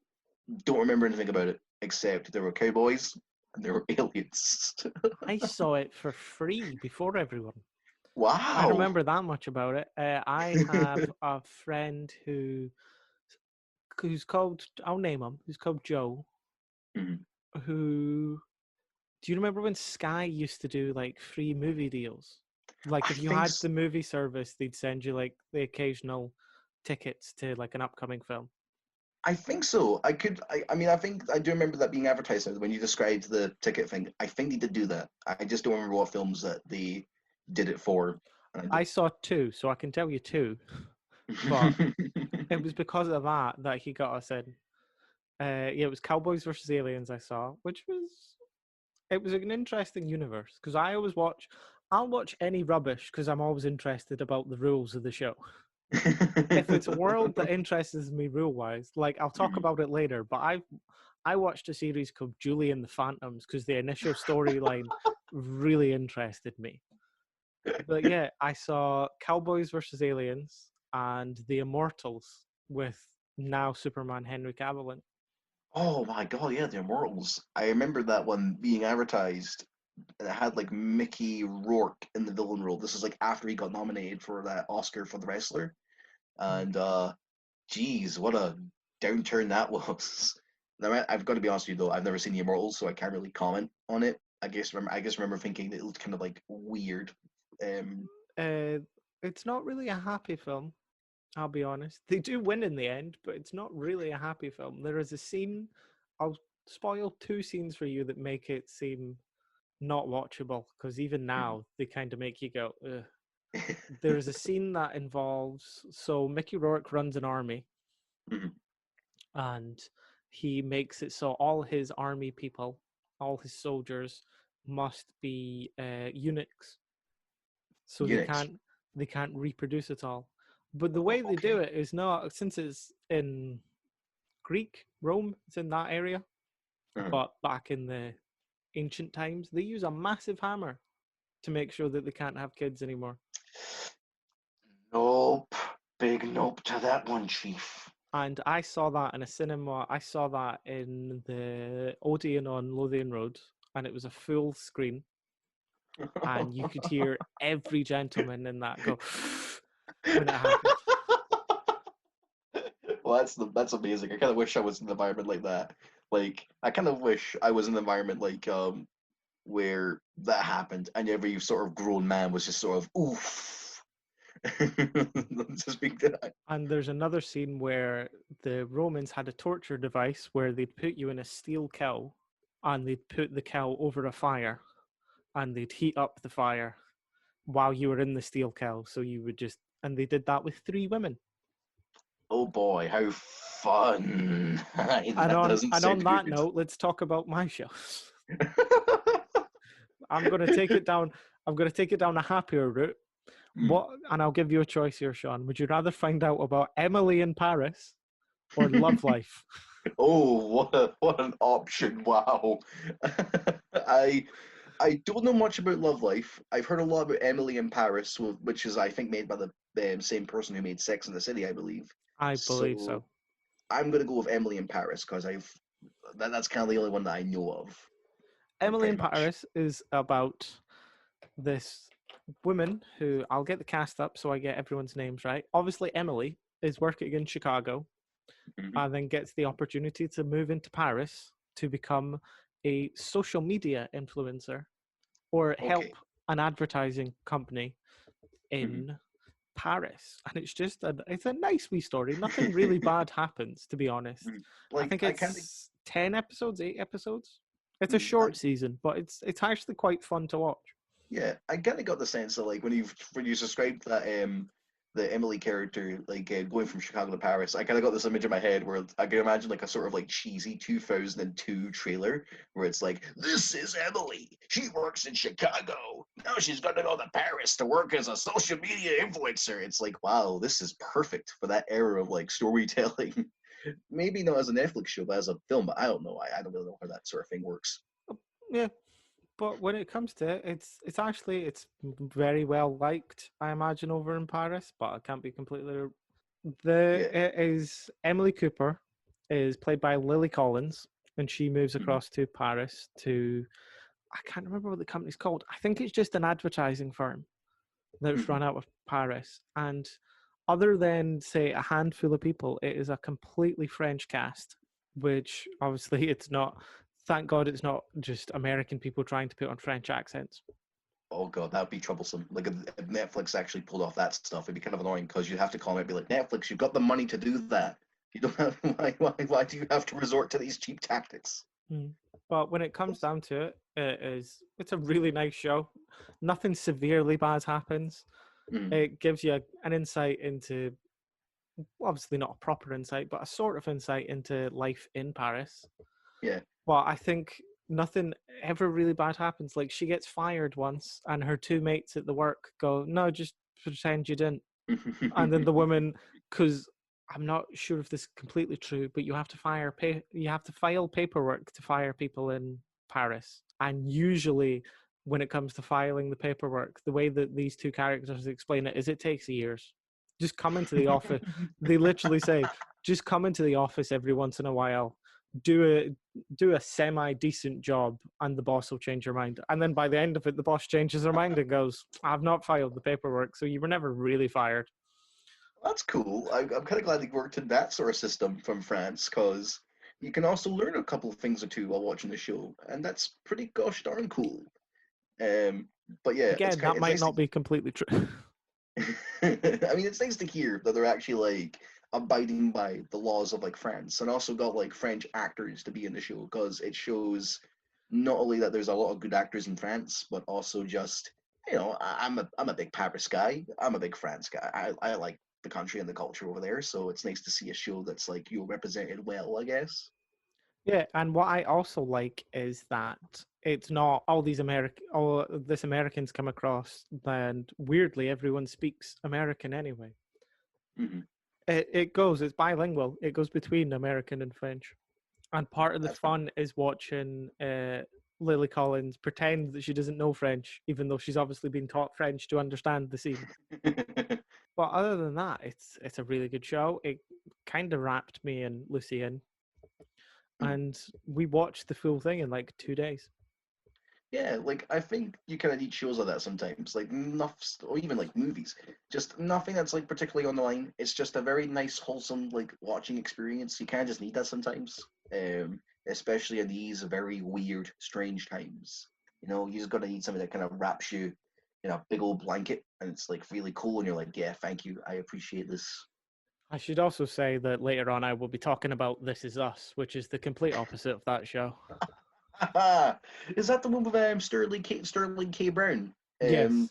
A: Don't remember anything about it except there were cowboys and there were aliens.
B: I saw it for free before everyone.
A: Wow.
B: I remember that much about it. I have a friend who's called, I'll name him, who's called Joe, who, do you remember when Sky used to do like free movie deals? Like if you had the movie service, they'd send you like the occasional tickets to like an upcoming film.
A: I think so. I think I do remember that being advertised when you described the ticket thing. I think they did do that. I just don't remember what films that they did it for.
B: I saw 2, so I can tell you 2. But it was because of that he got us in. It was Cowboys versus Aliens I saw, it was an interesting universe because I'll watch any rubbish because I'm always interested about the rules of the show. If it's a world that interests me rule-wise, like I'll talk about it later, but I watched a series called Julie and the Phantoms because the initial storyline really interested me. But yeah, I saw Cowboys versus Aliens and The Immortals with now Superman Henry Cavill.
A: Oh my God, yeah, The Immortals. I remember that one being advertised, and it had like Mickey Rourke in the villain role. This is like after he got nominated for that Oscar for The Wrestler, and geez, what a downturn that was. Now, I've got to be honest with you though, I've never seen The Immortals, so I can't really comment on it. I guess remember thinking that it looked kind of like weird.
B: It's not really a happy film, I'll be honest. They do win in the end, but it's not really a happy film. There is a scene, I'll spoil 2 scenes for you that make it seem not watchable, because even now they kind of make you go, ugh. There's a scene that involves, so Mickey Rourke runs an army, and he makes it so all his army people, all his soldiers, must be eunuchs. So they can't reproduce at all. But the way they do it is not, since it's in Greek, Rome, it's in that area, but back in the ancient times, they use a massive hammer to make sure that they can't have kids anymore.
A: Nope. Big nope to that one, Chief.
B: And I saw that in a cinema. I saw that in the Odeon on Lothian Road, and it was a full screen. And you could hear every gentleman in that go when it happened.
A: that's amazing. I kind of wish I was in an environment like that. Like, I kind of wish I was in an environment like where that happened, and every sort of grown man was just sort of oof. Just being that.
B: And there's another scene where the Romans had a torture device where they'd put you in a steel cow, and they'd put the cow over a fire, and they'd heat up the fire while you were in the steel cow. So you would just, and they did that with 3 women.
A: Oh boy, how fun!
B: And
A: That
B: on
A: doesn't
B: and on
A: sound
B: that
A: good.
B: note, let's talk about my shows. I'm going to take it down. I'm going to take it down a happier route. What? And I'll give you a choice here, Sean. Would you rather find out about Emily in Paris or Love Life?
A: Oh, what an option! Wow. I I don't know much about Love Life. I've heard a lot about Emily in Paris, which is I think made by the same person who made Sex in the City, I believe.
B: I believe
A: So
B: so.
A: I'm gonna go with Emily in Paris because that's kind of the only one that I know of,
B: Emily
A: pretty
B: in
A: much.
B: Paris is about this woman who, I'll get the cast up so I get everyone's names right. Obviously, Emily is working in Chicago
A: Hmm.
B: and then gets the opportunity to move into Paris to become a social media influencer or
A: Okay.
B: help an advertising company
A: Hmm.
B: in Paris. And it's a nice wee story. Nothing really bad happens, to be honest. I
A: Like
B: think
A: I kind of
B: it's 10 episodes, 8 episodes. It's a
A: I
B: short season, but it's actually quite fun to watch.
A: Yeah, I kind of got the sense that like when you described that the Emily character like going from Chicago to Paris, I kind of got this image in my head where I can imagine like a sort of like cheesy 2002 trailer where it's like, this is Emily. She works in Chicago. Now she's going to go to Paris to work as a social media influencer. It's like, wow, this is perfect for that era of like storytelling. Maybe not as a Netflix show, but as a film. But I don't know. I don't really know how that sort of thing works.
B: Yeah, but when it comes to it, it's very well liked, I imagine, over in Paris. But I can't be completely. The
A: Yeah.
B: it is Emily Cooper is played by Lily Collins, and she moves
A: Mhm.
B: across to Paris to, I can't remember what the company's called. I think it's just an advertising firm that's
A: Mhm.
B: run out of Paris. And other than, say, a handful of people, it is a completely French cast, which obviously it's not. Thank God it's not just American people trying to put on French accents.
A: Oh god, that'd be troublesome. Like if Netflix actually pulled off that stuff, it'd be kind of annoying because you have to call it and be like, Netflix, you've got the money to do that. You don't have why do you have to resort to these cheap tactics?
B: Mm. But when it comes down to it, it's a really nice show. Nothing severely bad happens.
A: Mm,
B: It gives you an insight into, obviously not a proper insight, but a sort of insight into life in Paris.
A: yeah.
B: But I think nothing ever really bad happens. Like, she gets fired once, and her 2 mates at the work go, "No, just pretend you didn't." And then the woman, because I'm not sure if this is completely true, but you have to file paperwork to fire people in Paris. And usually, when it comes to filing the paperwork, the way that these 2 characters explain it is it takes years. Just come into the office. They literally say, just come into the office every once in a while, do a semi decent job, and the boss will change your mind. And then by the end of it, the boss changes their mind and goes, "I've not filed the paperwork, so you were never really fired."
A: That's cool. I'm kind of glad they worked in that sort of system from France because you can also learn a couple of things or two while watching the show, and that's pretty gosh darn cool. Um, but yeah,
B: Again, that
A: it's
B: might
A: nice to
B: not be completely true.
A: I mean, it's nice to hear that they're actually like abiding by the laws of like France, and also got like French actors to be in the show because it shows not only that there's a lot of good actors in France, but also just I'm a big Paris guy, I'm a big France guy. I like the country and the culture over there, so it's nice to see a show that's like you represented well, I guess.
B: Yeah, and what I also like is that it's not all this Americans come across, and weirdly everyone speaks American anyway.
A: Hmm.
B: It's bilingual. It goes between American and French. And part of the
A: That's
B: fun is watching Lily Collins pretend that she doesn't know French, even though she's obviously been taught French to understand the scene.
A: fun.
B: But other than that, it's a really good show. It kind of wrapped me and Lucy in, and we watched the full thing in like 2 days.
A: Yeah, like I think you kind of need shows like that sometimes, like enough, or even like movies. Just nothing that's like particularly on the line. It's just a very nice, wholesome like watching experience. You kind of just need that sometimes, especially in these very weird, strange times. You know, you just gotta need something that kind of wraps you in a big old blanket, and it's like really cool, and you're like, yeah, thank you, I appreciate this.
B: I should also say that later on I will be talking about This Is Us, which is the complete opposite of that show.
A: Is that the one with Sterling K. Brown? Um,
B: Yes.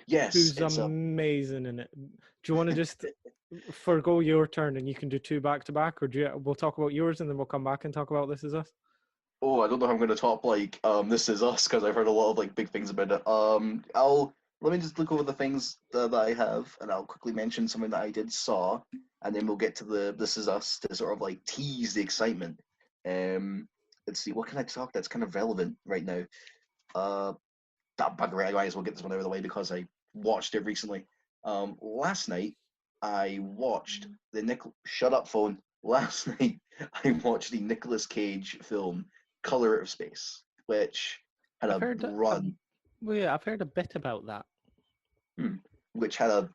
A: yes,
B: Who's
A: it's a.
B: amazing in it. Do you want to just forgo your turn and you can do two back to back, or we'll talk about yours and then we'll come back and talk about This Is Us?
A: Oh, I don't know how I'm going to top like This Is Us because I've heard a lot of like big things about it. I'll let me just look over the things that I have, and I'll quickly mention something that I did saw, and then we'll get to the This Is Us to sort of like tease the excitement. Um, let's see, what can I talk that's kind of relevant right now? Uh, that bugger, I might as well get this one out of the way because I watched it recently. Last night I watched the Shut up, phone. Last night I watched the Nicolas Cage film Color Out of Space, which had
B: I've
A: a
B: heard,
A: run.
B: well, yeah, I've heard a bit about that.
A: Which had a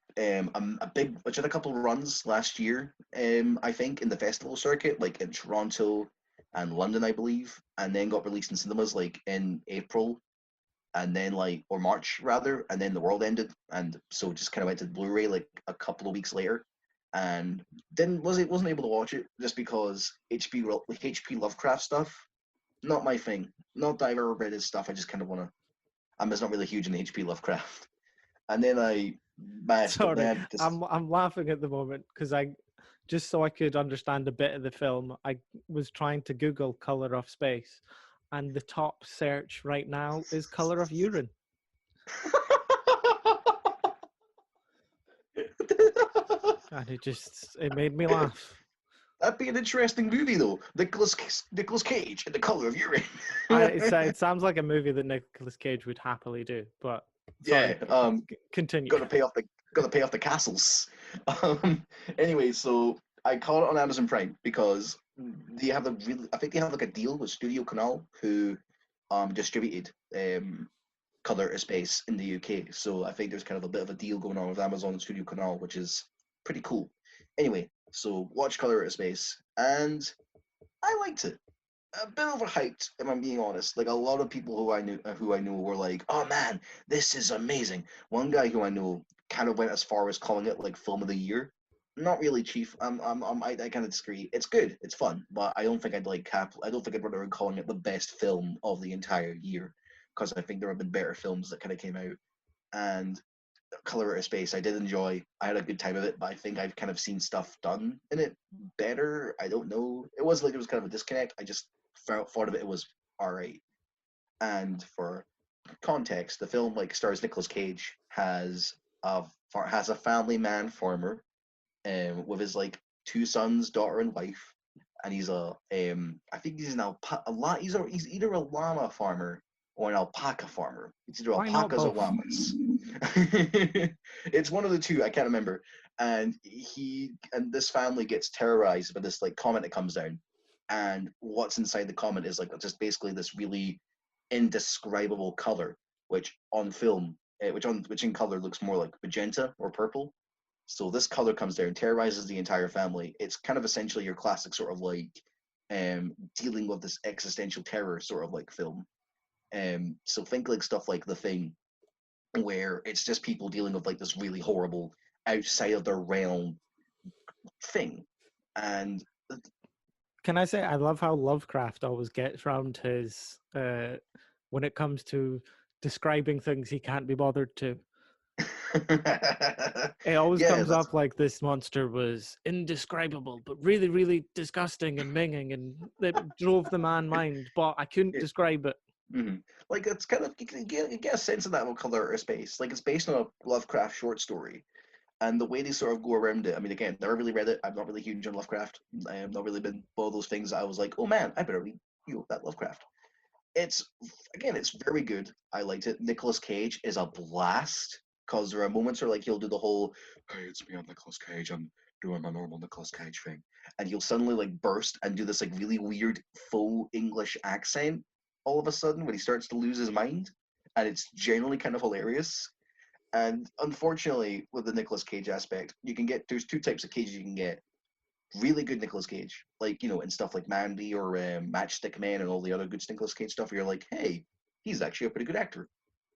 A: big, which had a couple of runs last year. I think in the festival circuit, like in Toronto and London, I believe, and then got released in cinemas like in April and then like or March rather, and then the world ended, and so just kind of went to Blu-ray like a couple of weeks later, and then wasn't able to watch it just because HP Lovecraft stuff not my thing. Not that I've ever read his stuff. I just kind of want to. I'm just not really huge in HP Lovecraft, and then I mashed up
B: Sorry,
A: then.
B: I'm laughing at the moment because I just so I could understand a bit of the film, I was trying to Google color of space, and the top search right now is color of urine. And it made me laugh.
A: That'd be an interesting movie, though. Nicholas Cage in The Color of Urine.
B: It sounds like a movie that Nicolas Cage would happily do, but
A: Yeah.
B: sorry, continue.
A: Gotta pay off the castles. Um, anyway, so I caught it on Amazon Prime because they have I think they have like a deal with Studio Canal who distributed Color to Space in the UK. So I think there's kind of a bit of a deal going on with Amazon and Studio Canal, which is pretty cool. Anyway, so watch Color to Space, and I liked it. A bit overhyped, if I'm being honest. Like a lot of people who I knew were like, "Oh man, this is amazing." One guy who I know kind of went as far as calling it like film of the year. Not really, Chief. I kind of disagree. It's good, it's fun, but I don't think I'd like I don't think I'd run around calling it the best film of the entire year because I think there have been better films that kind of came out. And Color Out of Space, I did enjoy. I had a good time of it, but I think I've kind of seen stuff done in it better. I don't know. It was like it was kind of a disconnect. I just thought of it was all right. And for context, the film like stars Nicolas Cage has a family man farmer, with his like two sons, daughter, and wife, and he's I think he's an he's either a llama farmer or an alpaca farmer. It's either
B: Why not
A: alpacas or
B: both?
A: llamas. It's one of the two. I can't remember. And this family gets terrorized by this like comet that comes down, and what's inside the comet is like just basically this really indescribable color, which on film, which in color looks more like magenta or purple. So this color comes down, terrorizes the entire family. It's kind of essentially your classic sort of like dealing with this existential terror sort of like film. So think like stuff like The Thing, where it's just people dealing with like this really horrible outside of their realm thing. And
B: Can I say I love how Lovecraft always gets round his when it comes to describing things he can't be bothered to. It always
A: yeah,
B: comes
A: that's
B: up like this monster was indescribable, but really, really disgusting and minging, and it drove the man mind, but I couldn't
A: it.
B: describe it.
A: Mm-hmm. Like it's kind of you get a sense of that with Color or Space. Like it's based on a Lovecraft short story, and the way they sort of go around it. I mean, again, never really read it. I'm not really huge on Lovecraft. I have not really been one of those things that I was like, oh man, I better read that Lovecraft. It's it's very good. I liked it. Nicolas Cage is a blast because there are moments where like he'll do the whole, "Hey, it's me, I'm Nicolas Cage. I'm doing my normal Nicolas Cage thing," and he'll suddenly like burst and do this like really weird faux English accent, all of a sudden when he starts to lose his mind, and it's generally kind of hilarious. And unfortunately, with the Nicolas Cage aspect, there's two types of cages you can get. Really good Nicolas Cage, like, in stuff like Mandy or Matchstick Man and all the other good Nicolas Cage stuff. Where you're like, hey, he's actually a pretty good actor.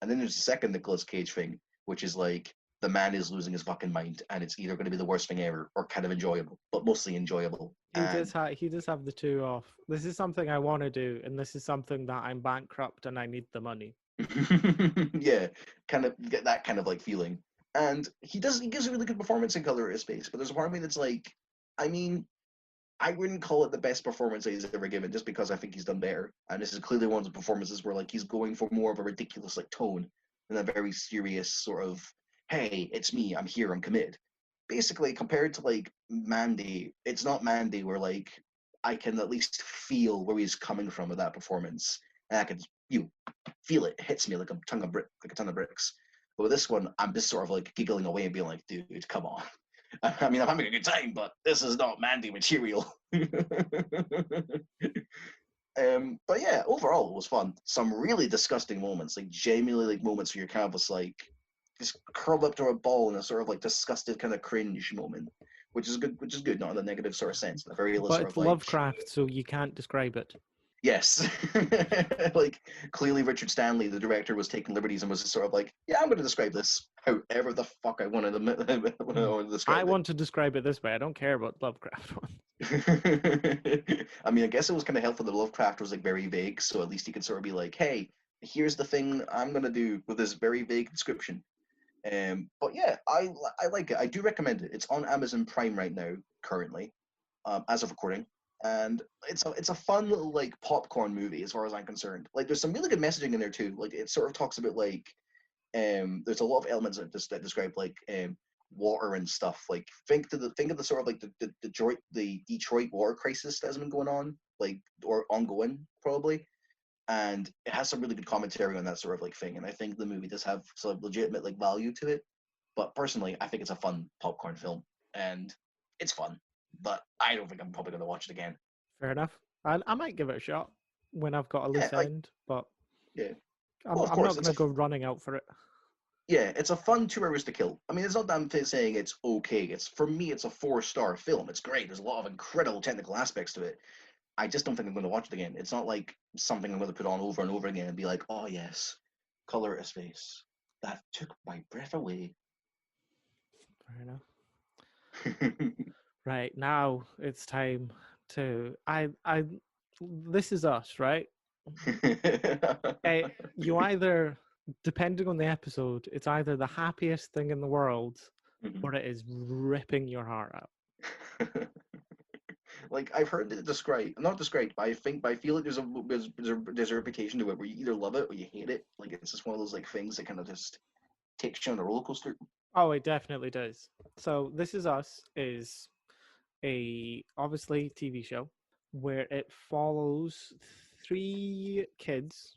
A: And then there's the second Nicolas Cage thing, which is like the man is losing his fucking mind, and it's either going to be the worst thing ever or kind of enjoyable, but mostly enjoyable.
B: He does have the two off. This is something I want to do, and this is something that I'm bankrupt and I need the money.
A: Yeah, kind of get that kind of like feeling. And he gives a really good performance in Color of Space, but there's a part of me that's like, I mean, I wouldn't call it the best performance he's ever given, just because I think he's done better. And this is clearly one of the performances where like he's going for more of a ridiculous like tone than a very serious sort of, hey, it's me, I'm here, I'm committed. Basically, compared to like Mandy, it's not Mandy where like I can at least feel where he's coming from with that performance, and I can feel it hits me like a ton of bricks. But with this one, I'm just sort of like giggling away and being like, dude, come on. I mean, I'm having a good time, but this is not Mandy material. But yeah, overall, it was fun. Some really disgusting moments, like genuinely like moments where you're kind of just curled up to a ball in a sort of like disgusted kind of cringe moment, which is good, not in a negative sort of sense, in a very
B: but
A: sort
B: it's
A: of like
B: Lovecraft, so you can't describe it.
A: Yes. Like, clearly Richard Stanley, the director, was taking liberties and was just sort of like, yeah, I'm going to describe this however the fuck I wanted to describe
B: I want to describe it this way. I don't care about Lovecraft one.
A: I mean, I guess it was kind of helpful that Lovecraft was like very vague, so at least he could sort of be like, hey, here's the thing I'm going to do with this very vague description. But yeah, I like it. I do recommend it. It's on Amazon Prime right now, currently, as of recording, and it's a fun little like popcorn movie as far as I'm concerned. Like, there's some really good messaging in there too. Like, it sort of talks about like there's a lot of elements that describe like water and stuff. Like, think of the sort of like the Detroit water crisis that has been going on, like, or ongoing probably. And it has some really good commentary on that sort of like thing. And I think the movie does have some legitimate like value to it. But personally, I think it's a fun popcorn film, and it's fun. But I don't think I'm probably going to watch it again.
B: Fair enough. I might give it a shot when I've got a loose end, but
A: yeah,
B: I'm not going to go running out for it.
A: Yeah, it's a fun 2 hours to kill. I mean, it's not that I'm saying it's okay. For me, it's a 4-star film. It's great. There's a lot of incredible technical aspects to it. I just don't think I'm going to watch it again. It's not like something I'm going to put on over and over again and be like, oh yes, Color of Space. That took my breath away.
B: Fair enough. Right, now it's time to this is us, right? You either, depending on the episode, it's either the happiest thing in the world or it is ripping your heart out.
A: Like, I've heard it described, not described, but I feel like there's a reputation to it where you either love it or you hate it. Like, it's just one of those like things that kind of just takes you on a roller coaster.
B: Oh, it definitely does. So This Is Us is a obviously TV show where it follows 3 kids,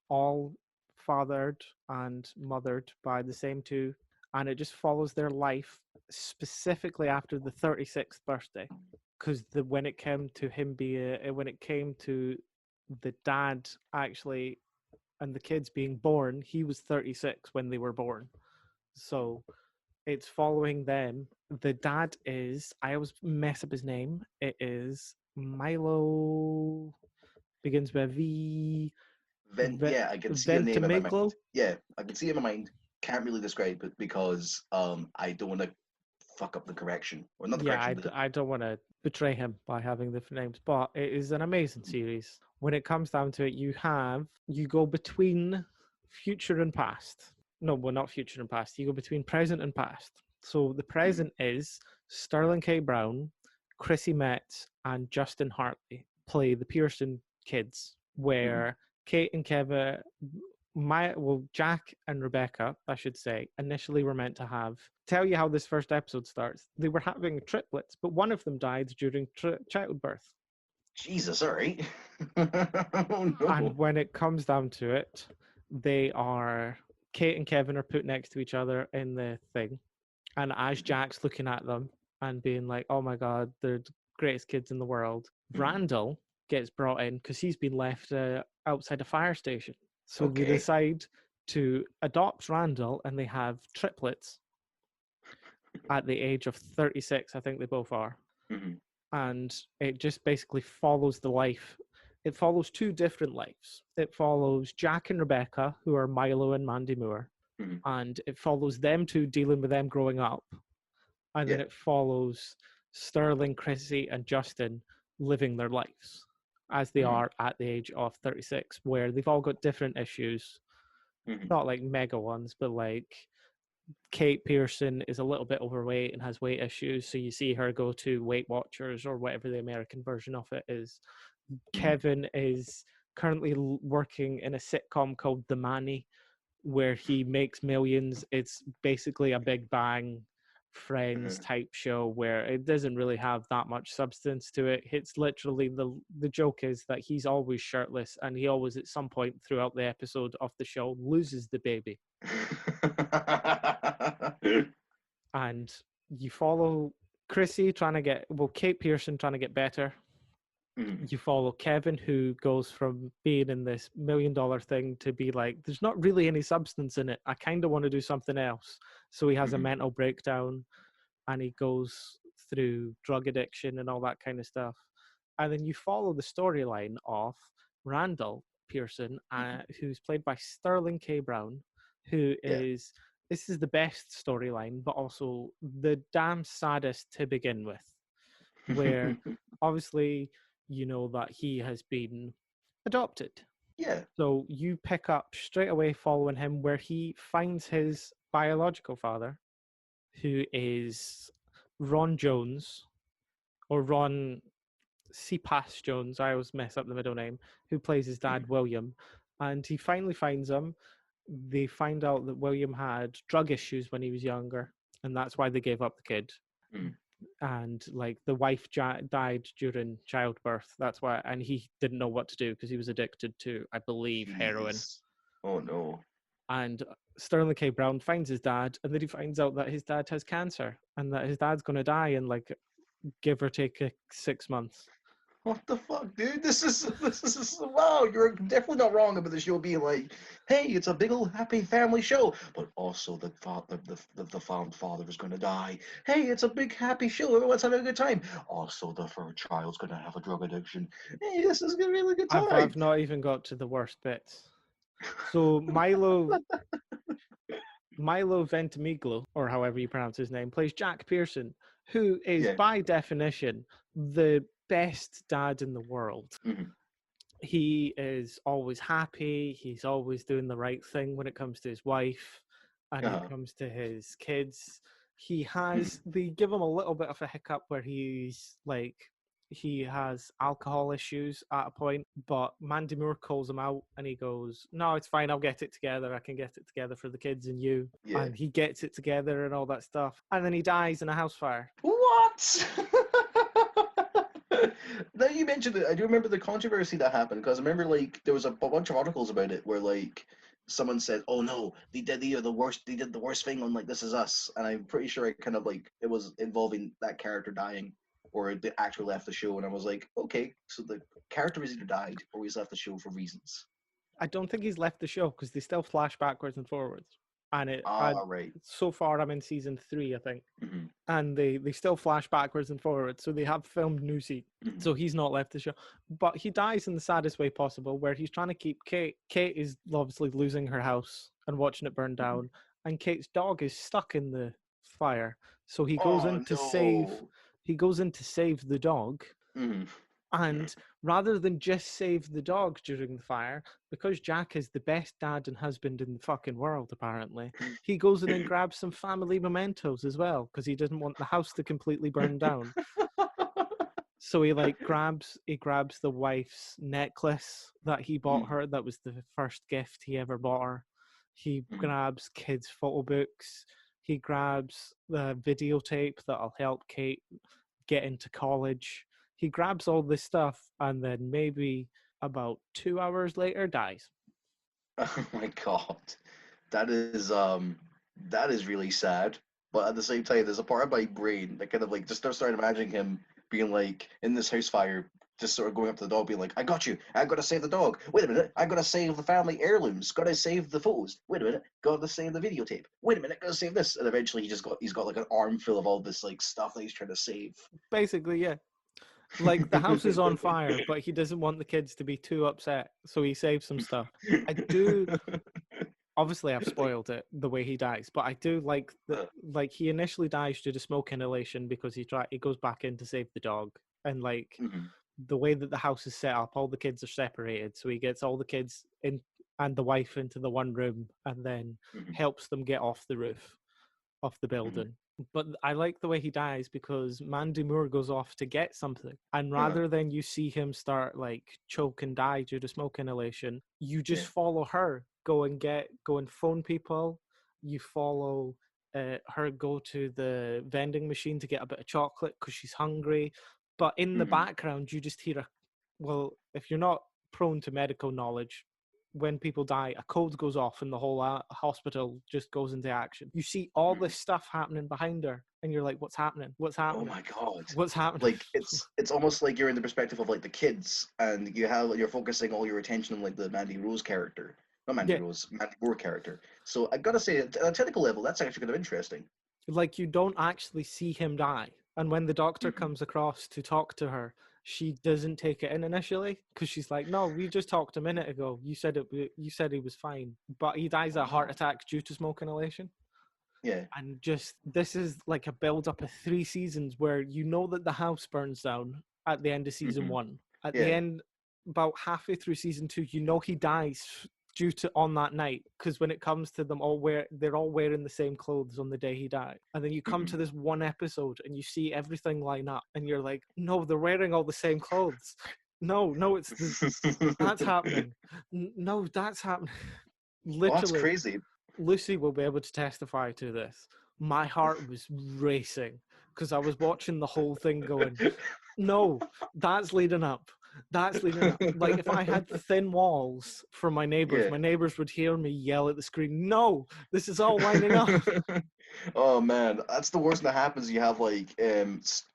B: all fathered and mothered by the same 2, and it just follows their life specifically after the 36th birthday. Because when it came to the dad actually and the kids being born, he was 36 when they were born. So it's following them. The dad is, I always mess up his name. It is Milo, begins with V.
A: Yeah, I can see your name in my mind. Yeah, I can see it in my mind. Can't really describe it because I don't want to fuck up the correction. Or not the correction.
B: I don't want to betray him by having different names, but it is an amazing series. When it comes down to it, you go between future and past. No, well, not future and past. You go between present and past. So the present is Sterling K. Brown, Chrissy Metz, and Justin Hartley play the Pearson kids, where Kate and Kevin, Jack and Rebecca, I should say, initially were meant to tell you how this first episode starts. They were having triplets, but one of them died during childbirth.
A: Jesus, all right. Oh, no.
B: And when it comes down to it, Kate and Kevin are put next to each other in the thing. And as Jack's looking at them and being like, oh my God, they're the greatest kids in the world, Randall gets brought in because he's been left outside a fire station. So they decide to adopt Randall, and they have triplets at the age of 36, I think they both are.
A: Mm-hmm.
B: And it just basically follows the life. It follows two different lives. It follows Jack and Rebecca, who are Milo and Mandy Moore, and it follows them two dealing with them growing up. And then it follows Sterling, Chrissy, and Justin living their lives as they are at the age of 36, where they've all got different issues. Not like mega ones, but like Kate Pearson is a little bit overweight and has weight issues, so you see her go to Weight Watchers or whatever the American version of it is. Kevin is currently working in a sitcom called The Manny, where he makes millions. It's basically a Big Bang Friends type show where it doesn't really have that much substance to it. It's literally the joke is that he's always shirtless, and he always at some point throughout the episode of the show loses the baby. And you follow Chrissy Kate Pearson trying to get better. You follow Kevin, who goes from being in this $1 million thing to be like, there's not really any substance in it. I kind of want to do something else. So he has a mental breakdown, and he goes through drug addiction and all that kind of stuff. And then you follow the storyline of Randall Pearson, who's played by Sterling K. Brown, who is, this is the best storyline, but also the damn saddest to begin with, where obviously you know that he has been adopted.
A: Yeah.
B: So you pick up straight away following him where he finds his biological father, who is Ron Jones, or Ron Cepas Jones, I always mess up the middle name, who plays his dad, William. And he finally finds him. They find out that William had drug issues when he was younger, and that's why they gave up the kid. And like the wife died during childbirth. That's why, and he didn't know what to do because he was addicted to, I believe, heroin.
A: Oh no.
B: And Sterling K. Brown finds his dad, and then he finds out that his dad has cancer and that his dad's going to die in like give or take 6 months.
A: What the fuck, dude? This is wow. You're definitely not wrong about the show being like, hey, it's a big old happy family show, but also the found father is going to die. Hey, it's a big happy show. Everyone's having a good time. Also, the third child's going to have a drug addiction. Hey, this is going to be a really good time.
B: I've not even got to the worst bits. So Milo Ventimiglia, or however you pronounce his name, plays Jack Pearson, who is by definition the best dad in the world. He is always happy. He's always doing the right thing when it comes to his wife and it comes to his kids. They give him a little bit of a hiccup where he's like, he has alcohol issues at a point, but Mandy Moore calls him out and he goes, no, it's fine. I'll get it together. I can get it together for the kids and you. Yeah. And he gets it together and all that stuff. And then he dies in a house fire.
A: What? Now you mentioned it, I do remember the controversy that happened because I remember like there was a bunch of articles about it where like someone said, "Oh no, they did the worst. They did the worst thing on like This Is Us," and I'm pretty sure it kind of like it was involving that character dying or the actor left the show, and I was like, okay, so the character has either died or he's left the show for reasons.
B: I don't think he's left the show because they still flash backwards and forwards. And
A: right.
B: So far, I'm in season 3, I think, and they still flash backwards and forwards. So they have filmed new seasons. So he's not left the show, but he dies in the saddest way possible, where he's trying to keep Kate. Kate is obviously losing her house and watching it burn down, and Kate's dog is stuck in the fire. So he goes in to save. He goes in to save the dog. And rather than just save the dog during the fire, because Jack is the best dad and husband in the fucking world, apparently, he goes in and grabs some family mementos as well, because he doesn't want the house to completely burn down. So he grabs the wife's necklace that he bought her. That was the first gift he ever bought her. He grabs kids' photo books. He grabs the videotape that'll help Kate get into college. He grabs all this stuff and then maybe about 2 hours later dies.
A: Oh my god. That is really sad. But at the same time, there's a part of my brain that kind of like just started imagining him being like in this house fire, just sort of going up to the dog, being like, "I got you. I gotta save the dog. Wait a minute. I gotta save the family heirlooms. Gotta save the photos. Wait a minute. Gotta save the videotape. Wait a minute. Gotta save this." And eventually, he's got like an armful of all this like stuff that he's trying to save.
B: Basically, yeah. Like the house is on fire, but he doesn't want the kids to be too upset, so he saves some stuff. I do. Obviously, I've spoiled it the way he dies, but I do like that. Like he initially dies due to smoke inhalation because he goes back in to save the dog, and like the way that the house is set up, all the kids are separated, so he gets all the kids in and the wife into the one room, and then helps them get off the roof of the building. But I like the way he dies because Mandy Moore goes off to get something, and rather than you see him start like choke and die due to smoke inhalation, you just follow her go and phone people. You follow her go to the vending machine to get a bit of chocolate because she's hungry. But in the background, you just hear well, if you're not prone to medical knowledge, when people die, a code goes off and the whole hospital just goes into action. You see all this stuff happening behind her, and you're like, "What's happening? What's happening?
A: Oh my god!
B: What's happening?"
A: Like it's almost like you're in the perspective of like the kids, and you're focusing all your attention on like the Mandy Rose character, not Mandy
B: Yeah.
A: Rose, Mandy Moore character. So I gotta say, at a technical level, that's actually kind of interesting.
B: Like you don't actually see him die, and when the doctor comes across to talk to her, she doesn't take it in initially because she's like, "No, we just talked a minute ago. You said he was fine, but he dies of a heart attack due to smoke inhalation."
A: Yeah.
B: And just this is like a build up of 3 seasons where you know that the house burns down at the end of season 1. At the
A: Yeah.
B: end, about halfway through season 2, you know he dies due to on that night, because when it comes to them they're all wearing the same clothes on the day he died. And then you come to this one episode and you see everything line up and you're like, no, they're wearing all the same clothes. No, that's happening. No, that's happening.
A: Oh, that's
B: Literally,
A: crazy.
B: Lucy will be able to testify to this. My heart was racing because I was watching the whole thing going, no, that's leading up. That's leading up. Like if I had thin walls for my neighbors would hear me yell at the screen, no, this is all lining up.
A: Oh man, that's the worst that happens. You have like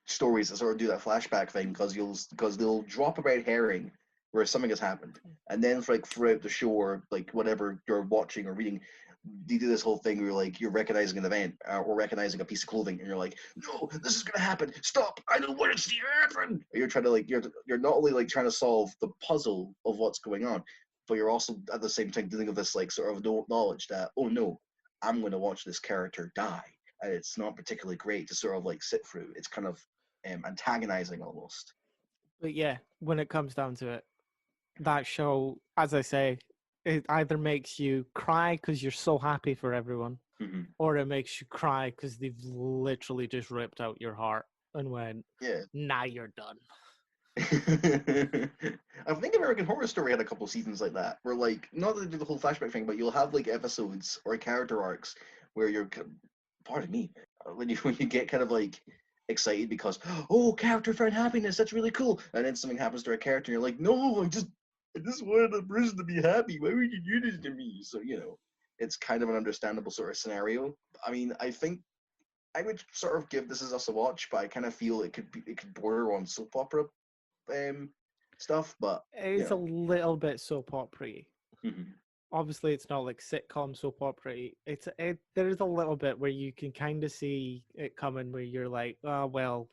A: stories that sort of do that flashback thing because they'll drop a red herring where something has happened, and then for like throughout the show or like whatever you're watching or reading, you do this whole thing where you're recognizing an event or recognizing a piece of clothing, and you're like, no, this is gonna happen. Stop! I don't want it to happen. And you're trying to you're not only like trying to solve the puzzle of what's going on, but you're also at the same time dealing with this like sort of knowledge that, oh no, I'm going to watch this character die. And it's not particularly great to sort of like sit through. It's kind of antagonizing almost.
B: But yeah, when it comes down to it, that show, as I say, it either makes you cry because you're so happy for everyone, or it makes you cry because they've literally just ripped out your heart and went, now you're done.
A: I think American Horror Story had a couple seasons like that, where like not that they do the whole flashback thing, but you'll have like episodes or character arcs where you're, pardon me, when you get kind of like excited because, oh, character friend happiness, that's really cool, and then something happens to a character and you're like, no, I just wanted the person to be happy. Why would you do this to me? So it's kind of an understandable sort of scenario. I mean, I think I would sort of give This Is Us a watch, but I kind of feel it could border on soap opera stuff, but
B: it's a little bit soap opera. Obviously, it's not like sitcom soap opera. There is a little bit where you can kind of see it coming, where you're like, oh well,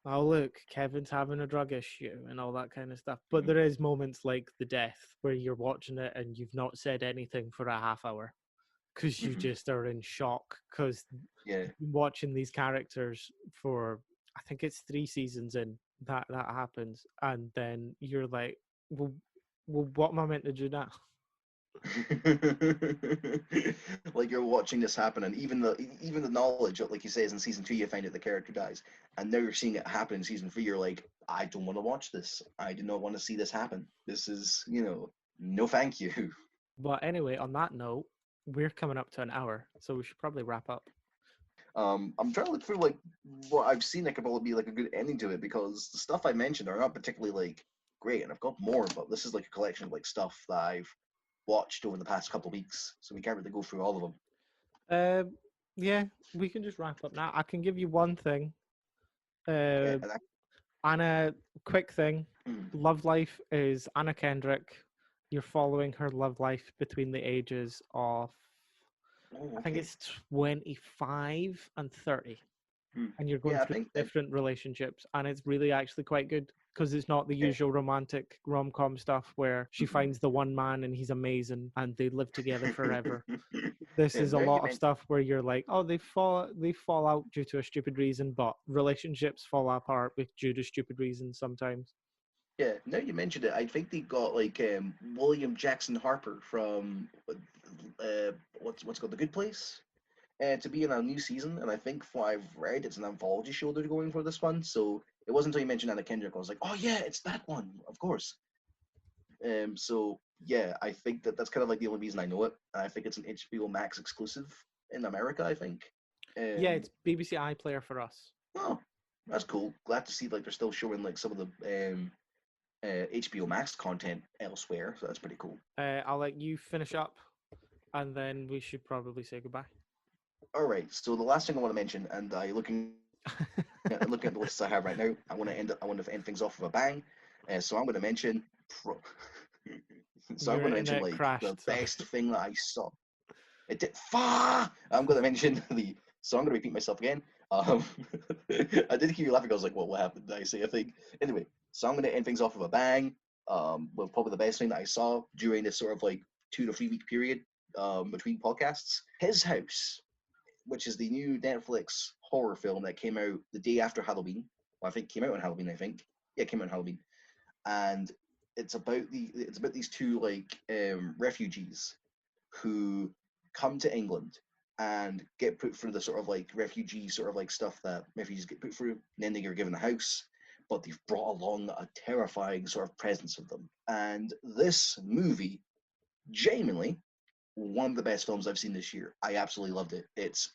B: oh look, Kevin's having a drug issue and all that kind of stuff. But there is moments like the death where you're watching it and you've not said anything for a half hour because you just are in shock because watching these characters for, I think it's 3 seasons in that happens, and then you're like, well, what am I meant to do now?
A: Like you're watching this happen, and even the knowledge, like you say, is in season 2 you find out the character dies, and now you're seeing it happen in season 3. You're like, I don't want to watch this. I do not want to see this happen. This is, no, thank you.
B: But anyway, on that note, we're coming up to an hour, so we should probably wrap up.
A: I'm trying to look through like what I've seen that could probably be like a good ending to it, because the stuff I mentioned are not particularly like great, and I've got more, but this is like a collection of like stuff that I've watched over the past couple of weeks, so we can't really go through all of them.
B: Yeah, we can just wrap up now. I can give you one thing, and a quick thing. Love life is Anna Kendrick. You're following her love life between the ages of,
A: Oh,
B: I think
A: okay.
B: it's 25 and 30. And you're going
A: Yeah, I
B: through
A: think that.
B: different relationships, and it's really actually quite good because it's not the
A: Okay.
B: usual romantic rom-com stuff where she finds the one man and he's amazing and they live together forever. This
A: Yeah,
B: is a
A: now you
B: lot of
A: mentioned.
B: stuff where you're like, oh, they fall out due to a stupid reason, but relationships fall apart due to stupid reasons sometimes.
A: Yeah, now you mentioned it. I think they got like William Jackson Harper from what's called The Good Place to be in a new season, and I think from what I've read, it's an anthology show they're going for this one. So it wasn't until you mentioned Anna Kendrick, I was like, oh yeah, it's that one, of course. So yeah, I think that's kind of like the only reason I know it. I think it's an HBO Max exclusive in America, I think.
B: Yeah,
A: Um,
B: it's BBC iPlayer for us.
A: oh, that's cool. Glad to see like they're still showing like some of the HBO Max content elsewhere, so that's pretty cool.
B: I'll let you finish up, and then we should probably say goodbye.
A: All right, so the last thing I want to mention, and looking at the lists I have right now, I want to end things off with a bang. So I'm going to mention, so I'm
B: Your
A: going to mention
B: internet
A: like the
B: crashed, sorry.
A: best thing that I saw. It did. I'm going to mention the. So I'm going to repeat myself again. Um, I did hear you laughing. I was like, "What? What happened? Did I say a thing?" Anyway, so I'm going to end things off with a bang. With probably the best thing that I saw during this sort of like 2 to 3 week period between podcasts. His House, which is the new Netflix horror film that came out the day after Halloween. Well, I think it came out on Halloween. I think yeah, it came out on Halloween, and it's about these two like refugees who come to England and get put through the sort of like refugee sort of like stuff that refugees get put through, and then they are given a house, but they've brought along a terrifying sort of presence with them. And this movie, genuinely, one of the best films I've seen this year. I absolutely loved it. It's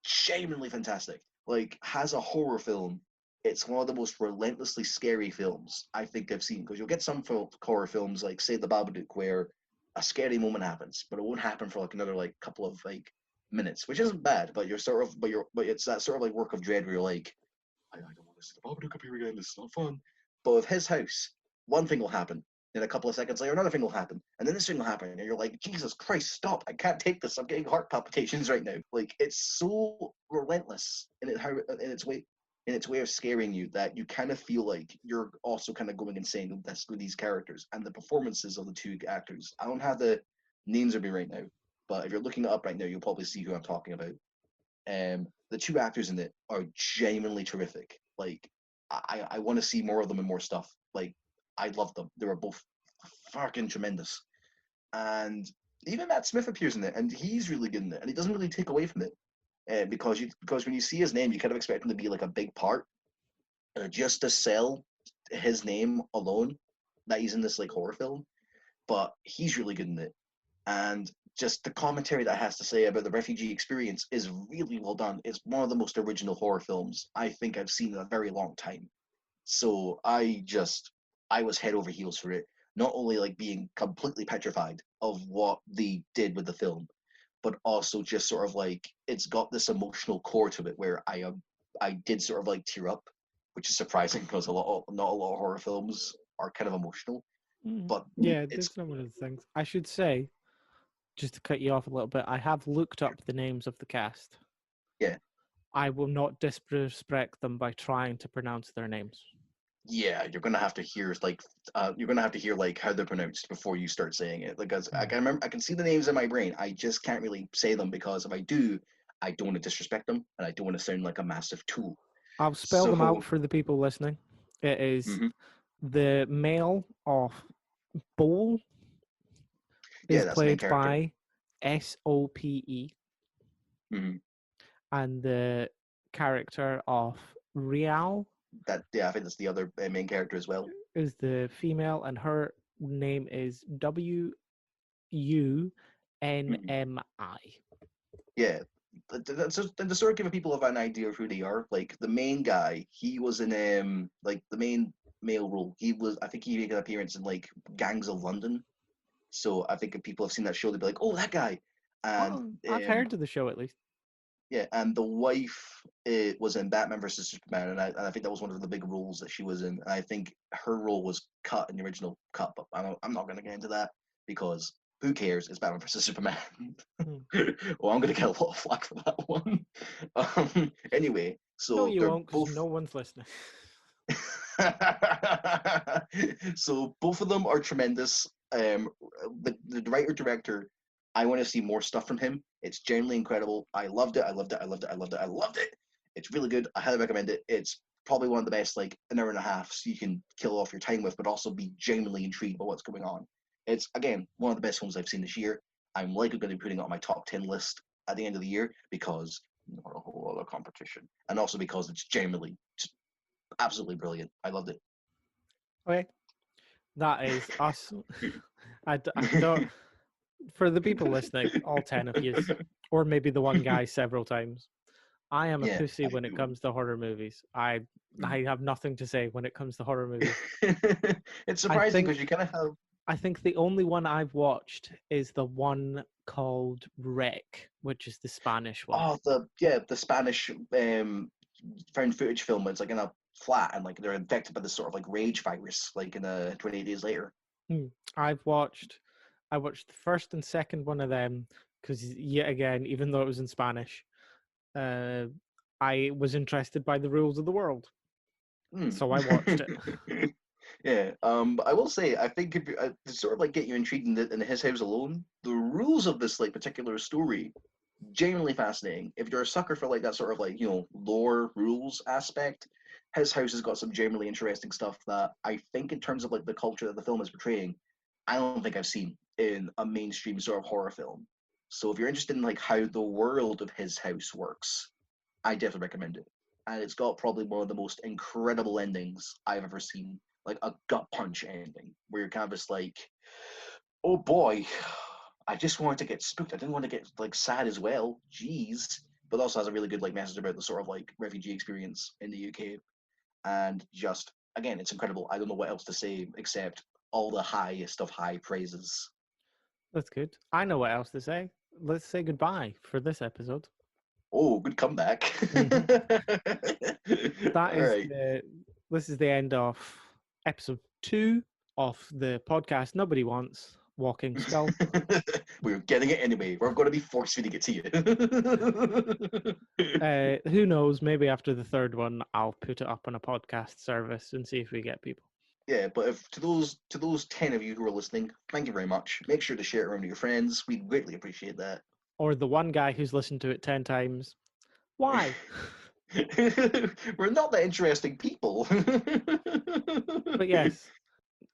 A: genuinely fantastic. Like, has a horror film, it's one of the most relentlessly scary films I think I've seen. Because you'll get some horror films, like say The Babadook, where a scary moment happens, but it won't happen for like another like couple of like minutes, which isn't bad. But you're sort of, but it's that sort of like work of dread where you're like, I don't want to see the Babadook appear again. This is not fun. But with his house, one thing will happen. Then a couple of seconds later, another thing will happen, and then this thing will happen, and you're like, Jesus Christ, stop! I can't take this. I'm getting heart palpitations right now. Like it's so relentless in its way of scaring you that you kind of feel like you're also kind of going insane with these characters and the performances of the two actors. I don't have the names of me right now, but if you're looking it up right now, you'll probably see who I'm talking about. The two actors in it are genuinely terrific. Like I want to see more of them and more stuff. Like I love them. They were both fucking tremendous. And even Matt Smith appears in it, and he's really good in it, and he doesn't really take away from it. Because when you see his name, you kind of expect him to be like a big part, just to sell his name alone that he's in this like horror film. But he's really good in it, and just the commentary that has to say about the refugee experience is really well done. It's one of the most original horror films I think I've seen in a very long time. So I was head over heels for it. Not only like being completely petrified of what they did with the film, but also just sort of like it's got this emotional core to it where I did sort of like tear up, which is surprising because not a lot of horror films are kind of emotional. But
B: Yeah,
A: it's
B: that's not one of the things. I should say, just to cut you off a little bit, I have looked up the names of the cast.
A: yeah,
B: I will not disrespect them by trying to pronounce their names.
A: yeah, you're gonna have to hear like how they're pronounced before you start saying it. Because I can remember, I can see the names in my brain. I just can't really say them because if I do, I don't want to disrespect them and I don't want to sound like a massive tool.
B: I'll spell them out
A: So,
B: for the people listening. It is
A: mhm.
B: the male of Bowl
A: Yeah,
B: is
A: that's the main
B: played
A: character.
B: by Sope,
A: Hmm.
B: and the character of Real
A: That yeah, I think that's the other main character as well.
B: is the female, and her name is
A: Hmm.
B: WUNMI.
A: Yeah, so to sort of give people of an idea of who they are, like the main guy, he was in like the main male role. I think he made an appearance in like Gangs of London. So I think if people have seen that show, they'd be like, "Oh, that guy." And
B: Oh, I've heard of the show at least.
A: Yeah, and the wife was in Batman versus Superman, and I think that was one of the big roles that she was in. And I think her role was cut in the original cut, but I'm not going to get into that because who cares? It's Batman versus Superman. Well, I'm going to get a lot of flack for that one. Anyway,
B: No,
A: so
B: you
A: they're
B: won't, because
A: both.
B: no one's listening.
A: So both of them are tremendous. The writer director, I want to see more stuff from him. It's genuinely incredible. I loved it. I loved it. I loved it. I loved it. I loved it. It's really good. I highly recommend it. It's probably one of the best, like an hour and a half, so you can kill off your time with, but also be genuinely intrigued by what's going on. It's again one of the best films I've seen this year. I'm likely going to be putting it on my top 10 list at the end of the year because not a whole lot of competition, and also because it's genuinely absolutely brilliant. I loved it.
B: Okay, that is us. I don't. For the people listening, all 10 of you, or maybe the one guy several times, I am a
A: Yeah,
B: pussy when it comes to horror movies. I have nothing to say when it comes to horror movies.
A: It's surprising because you kind of have.
B: I think the only one I've watched is the one called Wreck, which is the Spanish one.
A: Oh, the Spanish found footage film. It's like in a flat and like they're infected by this sort of like rage virus, like in 28 days later.
B: I watched the first and second one of them because yet again, even though it was in Spanish, I was interested by the rules of the world, so I watched it.
A: Yeah, but I will say, I think if to sort of like get you intrigued in his house alone, the rules of this like particular story genuinely fascinating. If you're a sucker for like that sort of like lore rules aspect, his house has got some genuinely interesting stuff that I think in terms of like the culture that the film is portraying, I don't think I've seen in a mainstream sort of horror film. So if you're interested in like how the world of his house works, I definitely recommend it. And it's got probably one of the most incredible endings I've ever seen, like a gut punch ending, where you're kind of just like, oh boy, I just wanted to get spooked. I didn't want to get like sad as well. Jeez. But also has a really good like message about the sort of like refugee experience in the UK. And just again, it's incredible. I don't know what else to say except all the highest of high praises.
B: That's good. I know what else to say. Let's say goodbye for this episode.
A: Oh, good comeback.
B: Mm-hmm. That
A: All
B: is
A: right.
B: this is the end of episode 2 of the podcast Nobody Wants, Walking Skull.
A: We're getting it anyway. We're going to be force feeding it to you.
B: Who knows? Maybe after the third one, I'll put it up on a podcast service and see if we get people.
A: Yeah, but if to those 10 of you who are listening, thank you very much. Make sure to share it around to your friends. We'd greatly appreciate that.
B: Or the one guy who's listened to it 10 times. Why?
A: We're not that interesting people.
B: But yes,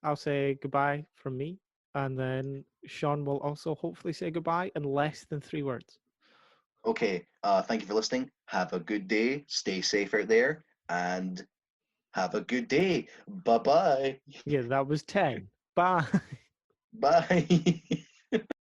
B: I'll say goodbye from me, and then Sean will also hopefully say goodbye in less than 3 words.
A: Okay, thank you for listening. Have a good day. Stay safe out there, and have a good day. Bye-bye.
B: Yeah, that was 10. Bye.
A: Bye.